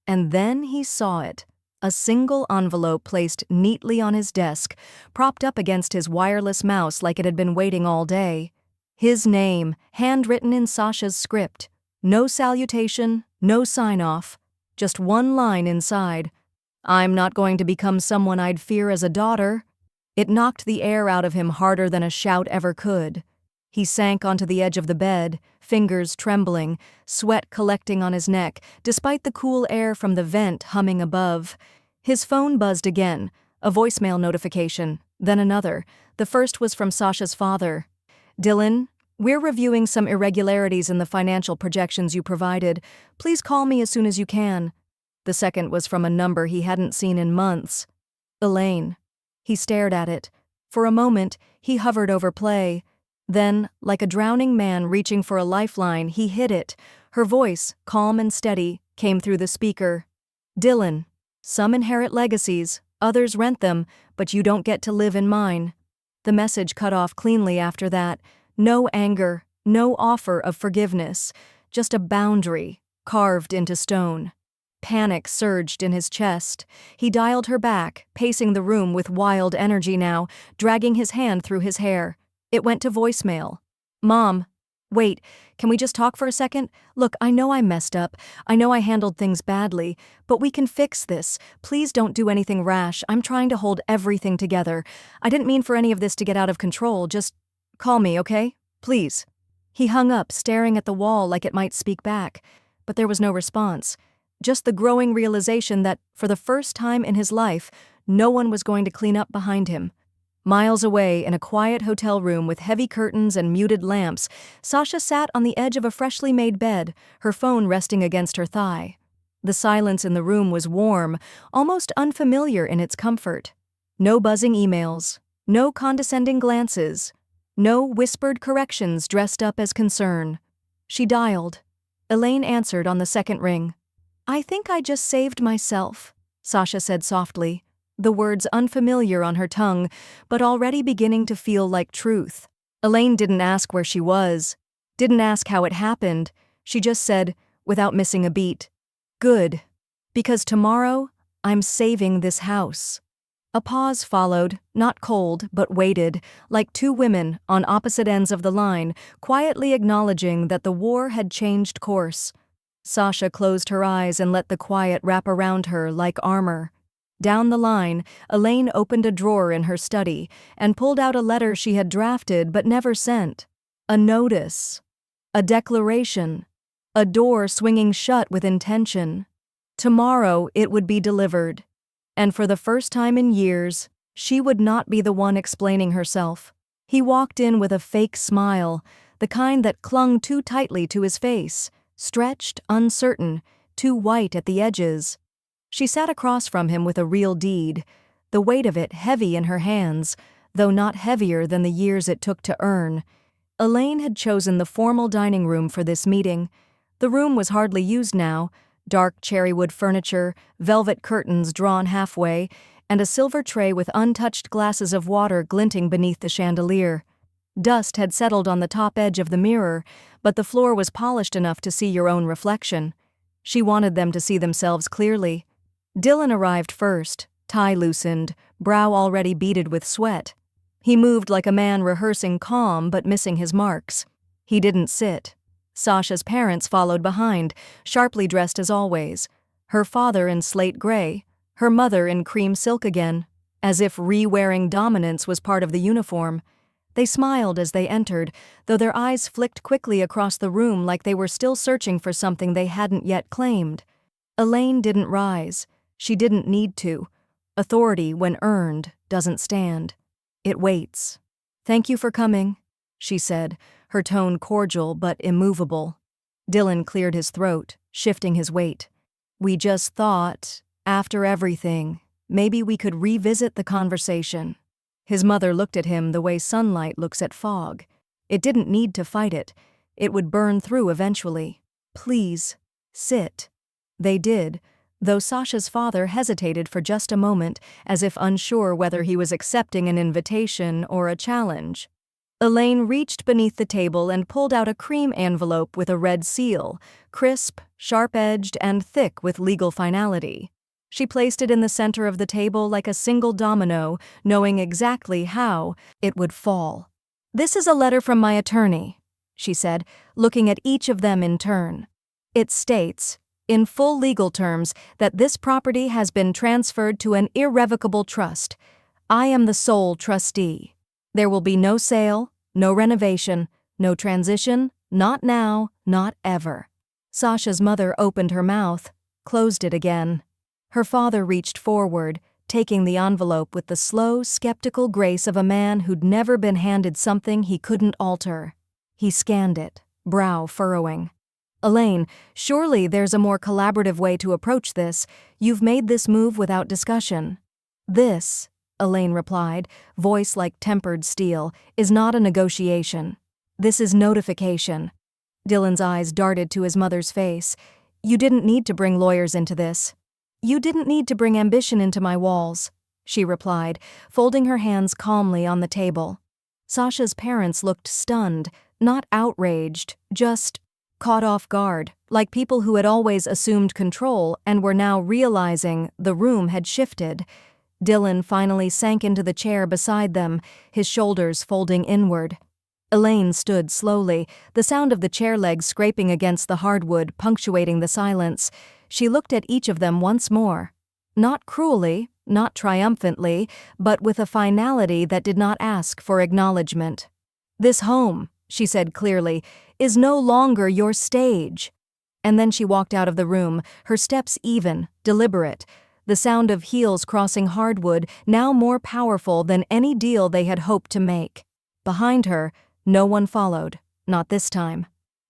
And then he saw it. A single envelope placed neatly on his desk, propped up against his wireless mouse like it had been waiting all day. His name, handwritten in Sasha's script. No salutation, no sign-off. Just one line inside. "I'm not going to become someone I'd fear as a daughter." It knocked the air out of him harder than a shout ever could. He sank onto the edge of the bed, fingers trembling, sweat collecting on his neck, despite the cool air from the vent humming above. His phone buzzed again, a voicemail notification, then another. The first was from Sasha's father. "Dylan, We're reviewing some irregularities in the financial projections you provided. Please call me as soon as you can. The second was from a number he hadn't seen in months. Elaine. He stared at it. For a moment, he hovered over play. Then, like a drowning man reaching for a lifeline, he hit it. Her voice, calm and steady, came through the speaker. Dylan. Some inherit legacies, others rent them, but you don't get to live in mine. The message cut off cleanly after that. No anger, no offer of forgiveness, just a boundary, carved into stone. Panic surged in his chest. He dialed her back, pacing the room with wild energy now, dragging his hand through his hair. It went to voicemail. Mom. Wait, can we just talk for a second? Look, I know I messed up. I know I handled things badly, but we can fix this. Please don't do anything rash. I'm trying to hold everything together. I didn't mean for any of this to get out of control. Just call me, okay? Please. He hung up, staring at the wall like it might speak back, but there was no response. Just the growing realization that, for the first time in his life, no one was going to clean up behind him. Miles away, in a quiet hotel room with heavy curtains and muted lamps, Sasha sat on the edge of a freshly made bed, her phone resting against her thigh. The silence in the room was warm, almost unfamiliar in its comfort. No buzzing emails, no condescending glances, no whispered corrections dressed up as concern. She dialed. Elaine answered on the second ring. I think I just saved myself, Sasha said softly, the words unfamiliar on her tongue, but already beginning to feel like truth. Elaine didn't ask where she was, didn't ask how it happened. She just said, without missing a beat, good, because tomorrow I'm saving this house. A pause followed, not cold, but weighted, like two women on opposite ends of the line, quietly acknowledging that the war had changed course. Sasha closed her eyes and let the quiet wrap around her like armor. Down the line, Elaine opened a drawer in her study and pulled out a letter she had drafted but never sent. A notice. A declaration. A door swinging shut with intention. Tomorrow it would be delivered. And for the first time in years, she would not be the one explaining herself. He walked in with a fake smile, the kind that clung too tightly to his face, stretched, uncertain, too white at the edges. She sat across from him with a real deed, the weight of it heavy in her hands, though not heavier than the years it took to earn. Elaine had chosen the formal dining room for this meeting. The room was hardly used now, dark cherrywood furniture, velvet curtains drawn halfway, and a silver tray with untouched glasses of water glinting beneath the chandelier. Dust had settled on the top edge of the mirror, but the floor was polished enough to see your own reflection. She wanted them to see themselves clearly. Dylan arrived first, tie loosened, brow already beaded with sweat. He moved like a man rehearsing calm but missing his marks. He didn't sit. Sasha's parents followed behind, sharply dressed as always. Her father in slate gray, her mother in cream silk again, as if re-wearing dominance was part of the uniform. They smiled as they entered, though their eyes flicked quickly across the room like they were still searching for something they hadn't yet claimed. Elaine didn't rise. She didn't need to. Authority, when earned, doesn't stand. It waits. Thank you for coming, she said, her tone cordial but immovable. Dylan cleared his throat, shifting his weight. We just thought, after everything, maybe we could revisit the conversation. His mother looked at him the way sunlight looks at fog. It didn't need to fight it. It would burn through eventually. Please, sit. They did, though Sasha's father hesitated for just a moment, as if unsure whether he was accepting an invitation or a challenge. Elaine reached beneath the table and pulled out a cream envelope with a red seal, crisp, sharp-edged, and thick with legal finality. She placed it in the center of the table like a single domino, knowing exactly how it would fall. This is a letter from my attorney, she said, looking at each of them in turn. It states, in full legal terms, that this property has been transferred to an irrevocable trust. I am the sole trustee. There will be no sale, no renovation, no transition, not now, not ever. Sasha's mother opened her mouth, closed it again. Her father reached forward, taking the envelope with the slow, skeptical grace of a man who'd never been handed something he couldn't alter. He scanned it, brow furrowing. Elaine, surely there's a more collaborative way to approach this. You've made this move without discussion. This, Elaine replied, voice like tempered steel, is not a negotiation. This is notification. Dylan's eyes darted to his mother's face. You didn't need to bring lawyers into this. You didn't need to bring ambition into my walls, she replied, folding her hands calmly on the table. Sasha's parents looked stunned, not outraged, just caught off guard, like people who had always assumed control and were now realizing the room had shifted. Dylan finally sank into the chair beside them, his shoulders folding inward. Elaine stood slowly, the sound of the chair legs scraping against the hardwood punctuating the silence. She looked at each of them once more. Not cruelly, not triumphantly, but with a finality that did not ask for acknowledgement. This home, she said clearly, is no longer your stage. And then she walked out of the room, her steps even, deliberate, the sound of heels crossing hardwood now more powerful than any deal they had hoped to make. Behind her, no one followed, not this time.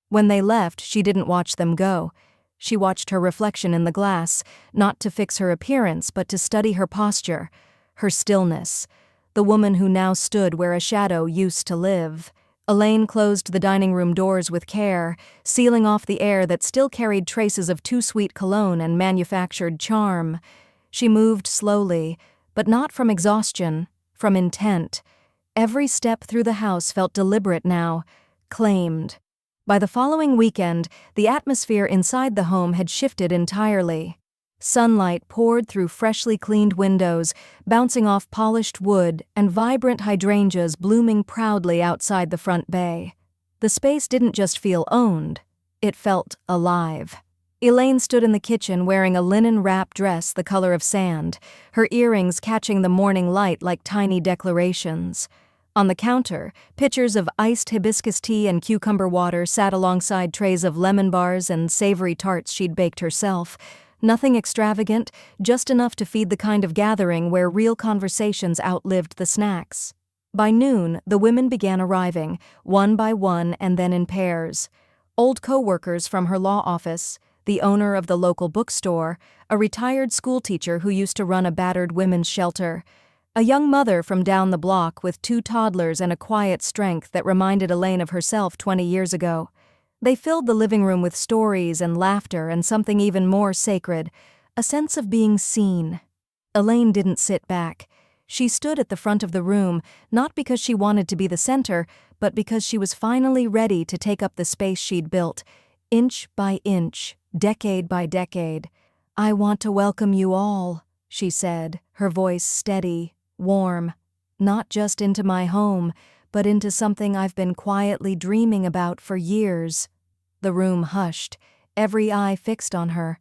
When they left, she didn't watch them go. She watched her reflection in the glass, not to fix her appearance but to study her posture, her stillness, the woman who now stood where a shadow used to live. Elaine closed the dining room doors with care, sealing off the air that still carried traces of too sweet cologne and manufactured charm. She moved slowly, but not from exhaustion, from intent. Every step through the house felt deliberate now, claimed. By the following weekend, the atmosphere inside the home had shifted entirely. Sunlight poured through freshly cleaned windows, bouncing off polished wood, and vibrant hydrangeas blooming proudly outside the front bay. The space didn't just feel owned, it felt alive. Elaine stood in the kitchen wearing a linen-wrap dress the color of sand, her earrings catching the morning light like tiny declarations. On the counter, pitchers of iced hibiscus tea and cucumber water sat alongside trays of lemon bars and savory tarts she'd baked herself. Nothing extravagant, just enough to feed the kind of gathering where real conversations outlived the snacks. By noon, the women began arriving, one by one and then in pairs. Old co-workers from her law office, the owner of the local bookstore, a retired schoolteacher who used to run a battered women's shelter, a young mother from down the block with 2 toddlers and a quiet strength that reminded Elaine of herself 20 years ago. They filled the living room with stories and laughter and something even more sacred, a sense of being seen. Elaine didn't sit back. She stood at the front of the room, not because she wanted to be the center, but because she was finally ready to take up the space she'd built, inch by inch, decade by decade. I want to welcome you all, she said, her voice steady, warm, not just into my home, but into something I've been quietly dreaming about for years. The room hushed, every eye fixed on her,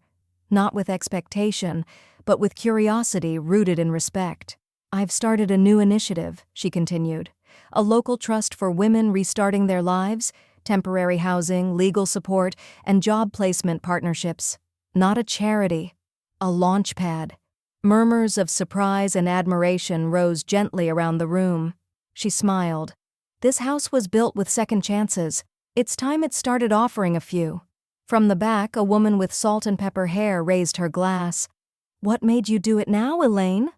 not with expectation, but with curiosity rooted in respect. I've started a new initiative, she continued, a local trust for women restarting their lives, temporary housing, legal support, and job placement partnerships. Not a charity, a launchpad. Murmurs of surprise and admiration rose gently around the room. She smiled. This house was built with second chances. It's time it started offering a few. From the back, a woman with salt and pepper hair raised her glass. What made you do it now, Elaine?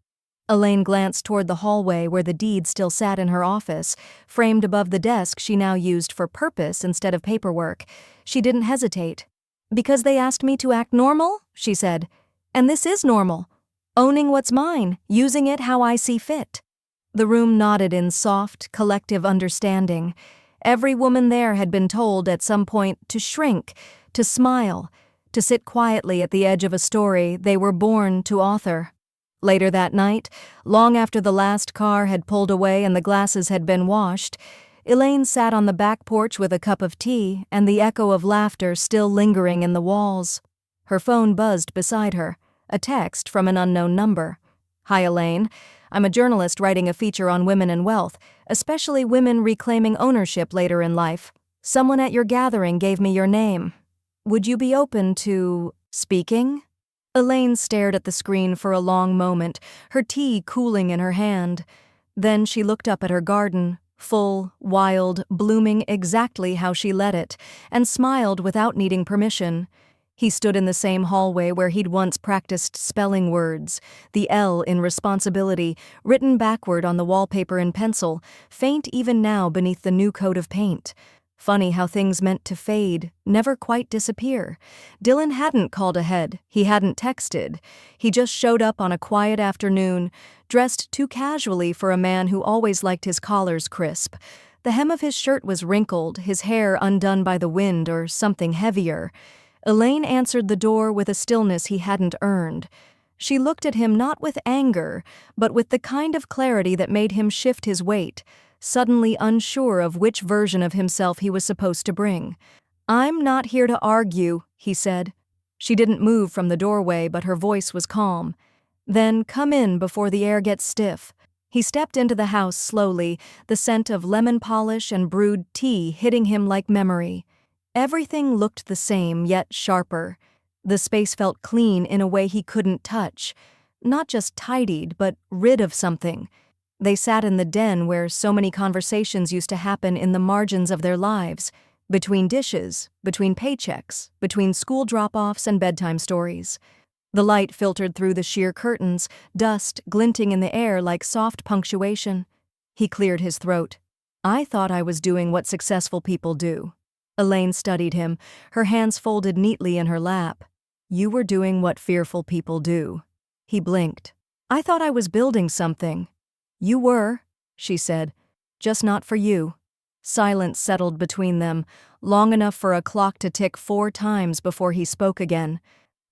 Elaine glanced toward the hallway where the deed still sat in her office, framed above the desk she now used for purpose instead of paperwork. She didn't hesitate. Because they asked me to act normal, she said. And this is normal. Owning what's mine, using it how I see fit. The room nodded in soft, collective understanding. Every woman there had been told at some point to shrink, to smile, to sit quietly at the edge of a story they were born to author. Later that night, long after the last car had pulled away and the glasses had been washed, Elaine sat on the back porch with a cup of tea and the echo of laughter still lingering in the walls. Her phone buzzed beside her, a text from an unknown number. Hi, Elaine. I'm a journalist writing a feature on women and wealth, especially women reclaiming ownership later in life. Someone at your gathering gave me your name. Would you be open to speaking? Elaine stared at the screen for a long moment, her tea cooling in her hand. Then she looked up at her garden, full, wild, blooming exactly how she let it, and smiled without needing permission. He stood in the same hallway where he'd once practiced spelling words, the L in responsibility, written backward on the wallpaper in pencil, faint even now beneath the new coat of paint. Funny how things meant to fade, never quite disappear. Dylan hadn't called ahead, he hadn't texted. He just showed up on a quiet afternoon, dressed too casually for a man who always liked his collars crisp. The hem of his shirt was wrinkled, his hair undone by the wind or something heavier. Elaine answered the door with a stillness he hadn't earned. She looked at him not with anger, but with the kind of clarity that made him shift his weight, suddenly unsure of which version of himself he was supposed to bring. "I'm not here to argue," he said. She didn't move from the doorway, but her voice was calm. "Then come in before the air gets stiff." He stepped into the house slowly, the scent of lemon polish and brewed tea hitting him like memory. Everything looked the same, yet sharper. The space felt clean in a way he couldn't touch. Not just tidied, but rid of something. They sat in the den where so many conversations used to happen in the margins of their lives, between dishes, between paychecks, between school drop-offs and bedtime stories. The light filtered through the sheer curtains, dust glinting in the air like soft punctuation. He cleared his throat. "I thought I was doing what successful people do." Elaine studied him, her hands folded neatly in her lap. "You were doing what fearful people do." He blinked. "I thought I was building something." "You were," she said, "just not for you." Silence settled between them, long enough for a clock to tick 4 times before he spoke again.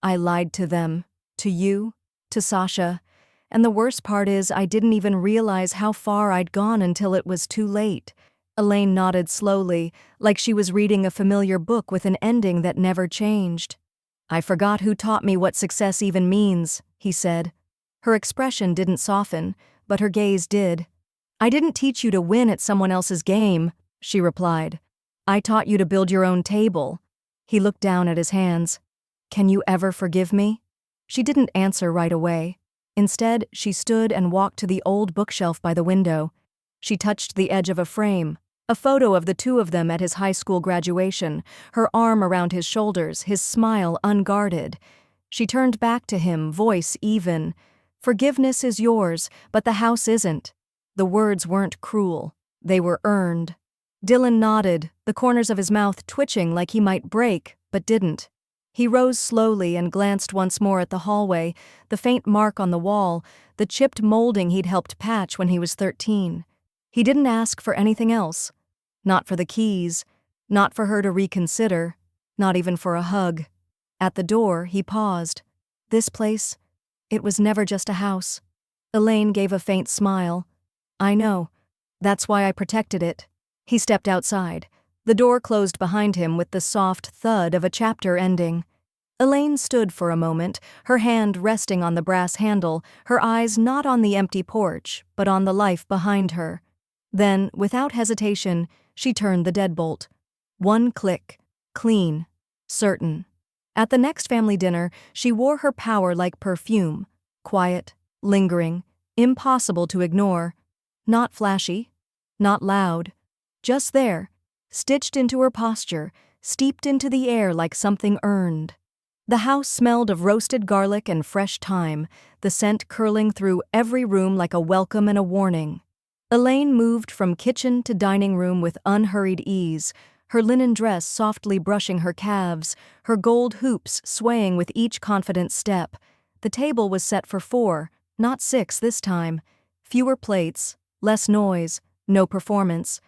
"I lied to them, to you, to Sasha, and the worst part is I didn't even realize how far I'd gone until it was too late." Elaine nodded slowly, like she was reading a familiar book with an ending that never changed. "I forgot who taught me what success even means," he said. Her expression didn't soften, but her gaze did. "I didn't teach you to win at someone else's game," she replied. "I taught you to build your own table." He looked down at his hands. "Can you ever forgive me?" She didn't answer right away. Instead, she stood and walked to the old bookshelf by the window. She touched the edge of a frame. A photo of the two of them at his high school graduation, her arm around his shoulders, his smile unguarded. She turned back to him, voice even. "Forgiveness is yours, but the house isn't." The words weren't cruel. They were earned. Dylan nodded, the corners of his mouth twitching like he might break, but didn't. He rose slowly and glanced once more at the hallway, the faint mark on the wall, the chipped molding he'd helped patch when he was 13. He didn't ask for anything else. Not for the keys, not for her to reconsider, not even for a hug. At the door, he paused. This place, it was never just a house. Elaine gave a faint smile. "I know. That's why I protected it." He stepped outside. The door closed behind him with the soft thud of a chapter ending. Elaine stood for a moment, her hand resting on the brass handle, her eyes not on the empty porch, but on the life behind her. Then, without hesitation, she turned the deadbolt. One click. Clean. Certain. At the next family dinner, she wore her power like perfume. Quiet, lingering, impossible to ignore. Not flashy. Not loud. Just there, stitched into her posture, steeped into the air like something earned. The house smelled of roasted garlic and fresh thyme, the scent curling through every room like a welcome and a warning. Elaine moved from kitchen to dining room with unhurried ease, her linen dress softly brushing her calves, her gold hoops swaying with each confident step. The table was set for 4, not 6 this time. Fewer plates, less noise, no performance.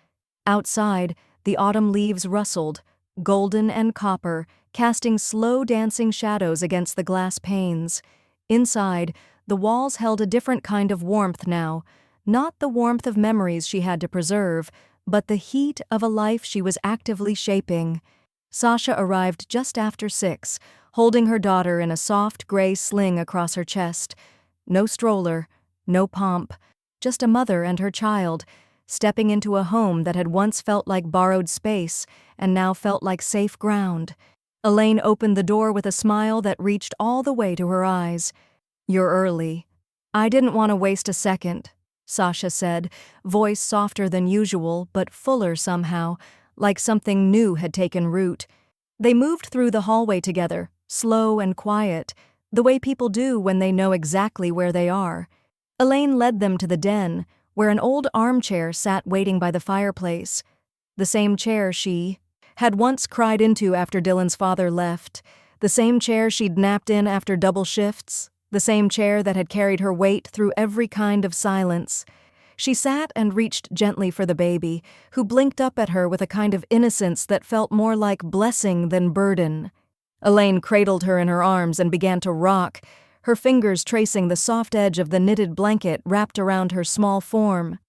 Outside, the autumn leaves rustled, golden and copper, casting slow dancing shadows against the glass panes. Inside, the walls held a different kind of warmth now, not the warmth of memories she had to preserve, but the heat of a life she was actively shaping. Sasha arrived just after 6, holding her daughter in a soft gray sling across her chest. No stroller, no pomp, just a mother and her child, stepping into a home that had once felt like borrowed space and now felt like safe ground. Elaine opened the door with a smile that reached all the way to her eyes. "You're early." "I didn't want to waste a second." Sasha said, voice softer than usual but fuller somehow, like something new had taken root. They moved through the hallway together, slow and quiet, the way people do when they know exactly where they are. Elaine led them to the den, where an old armchair sat waiting by the fireplace. The same chair she had once cried into after Dylan's father left, the same chair she'd napped in after double shifts, the same chair that had carried her weight through every kind of silence. She sat and reached gently for the baby, who blinked up at her with a kind of innocence that felt more like blessing than burden. Elaine cradled her in her arms and began to rock, her fingers tracing the soft edge of the knitted blanket wrapped around her small form.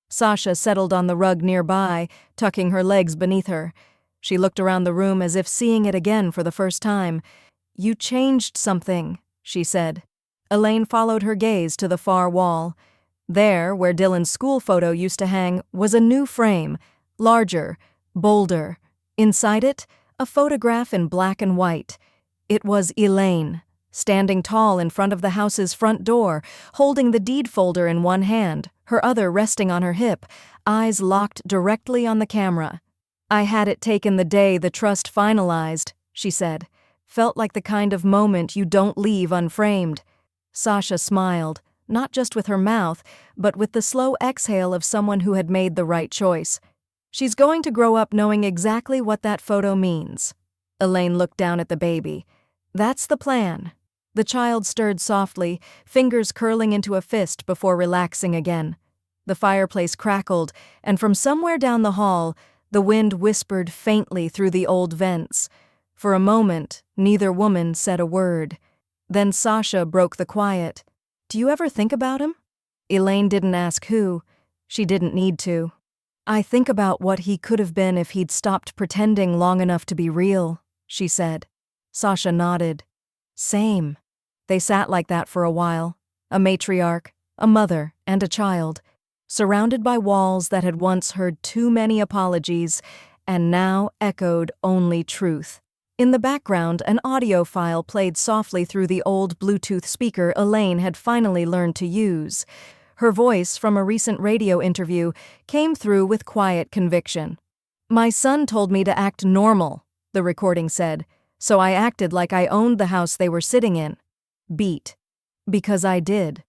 Sasha settled on the rug nearby, tucking her legs beneath her. She looked around the room as if seeing it again for the first time. "You changed something," she said. Elaine followed her gaze to the far wall. There, where Dylan's school photo used to hang, was a new frame, larger, bolder. Inside it, a photograph in black and white. It was Elaine, standing tall in front of the house's front door, holding the deed folder in one hand, her other resting on her hip, eyes locked directly on the camera. "I had it taken the day the trust finalized," she said. "Felt like the kind of moment you don't leave unframed." Sasha smiled, not just with her mouth, but with the slow exhale of someone who had made the right choice. "She's going to grow up knowing exactly what that photo means." Elaine looked down at the baby. "That's the plan." The child stirred softly, fingers curling into a fist before relaxing again. The fireplace crackled, and from somewhere down the hall, the wind whispered faintly through the old vents. For a moment, neither woman said a word. Then Sasha broke the quiet. "Do you ever think about him?" Elaine didn't ask who. She didn't need to. "I think about what he could have been if he'd stopped pretending long enough to be real," she said. Sasha nodded. "Same." They sat like that for a while, a matriarch, a mother, and a child, surrounded by walls that had once heard too many apologies and now echoed only truth. In the background, an audio file played softly through the old Bluetooth speaker Elaine had finally learned to use. Her voice, from a recent radio interview, came through with quiet conviction. "My son told me to act normal," the recording said, "so I acted like I owned the house they were sitting in. Beat. Because I did."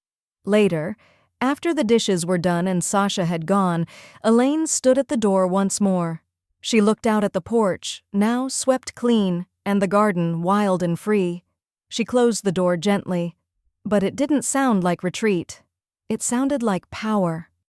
Later, after the dishes were done and Sasha had gone, Elaine stood at the door once more. She looked out at the porch, now swept clean, and the garden wild and free. She closed the door gently, but it didn't sound like retreat. It sounded like power.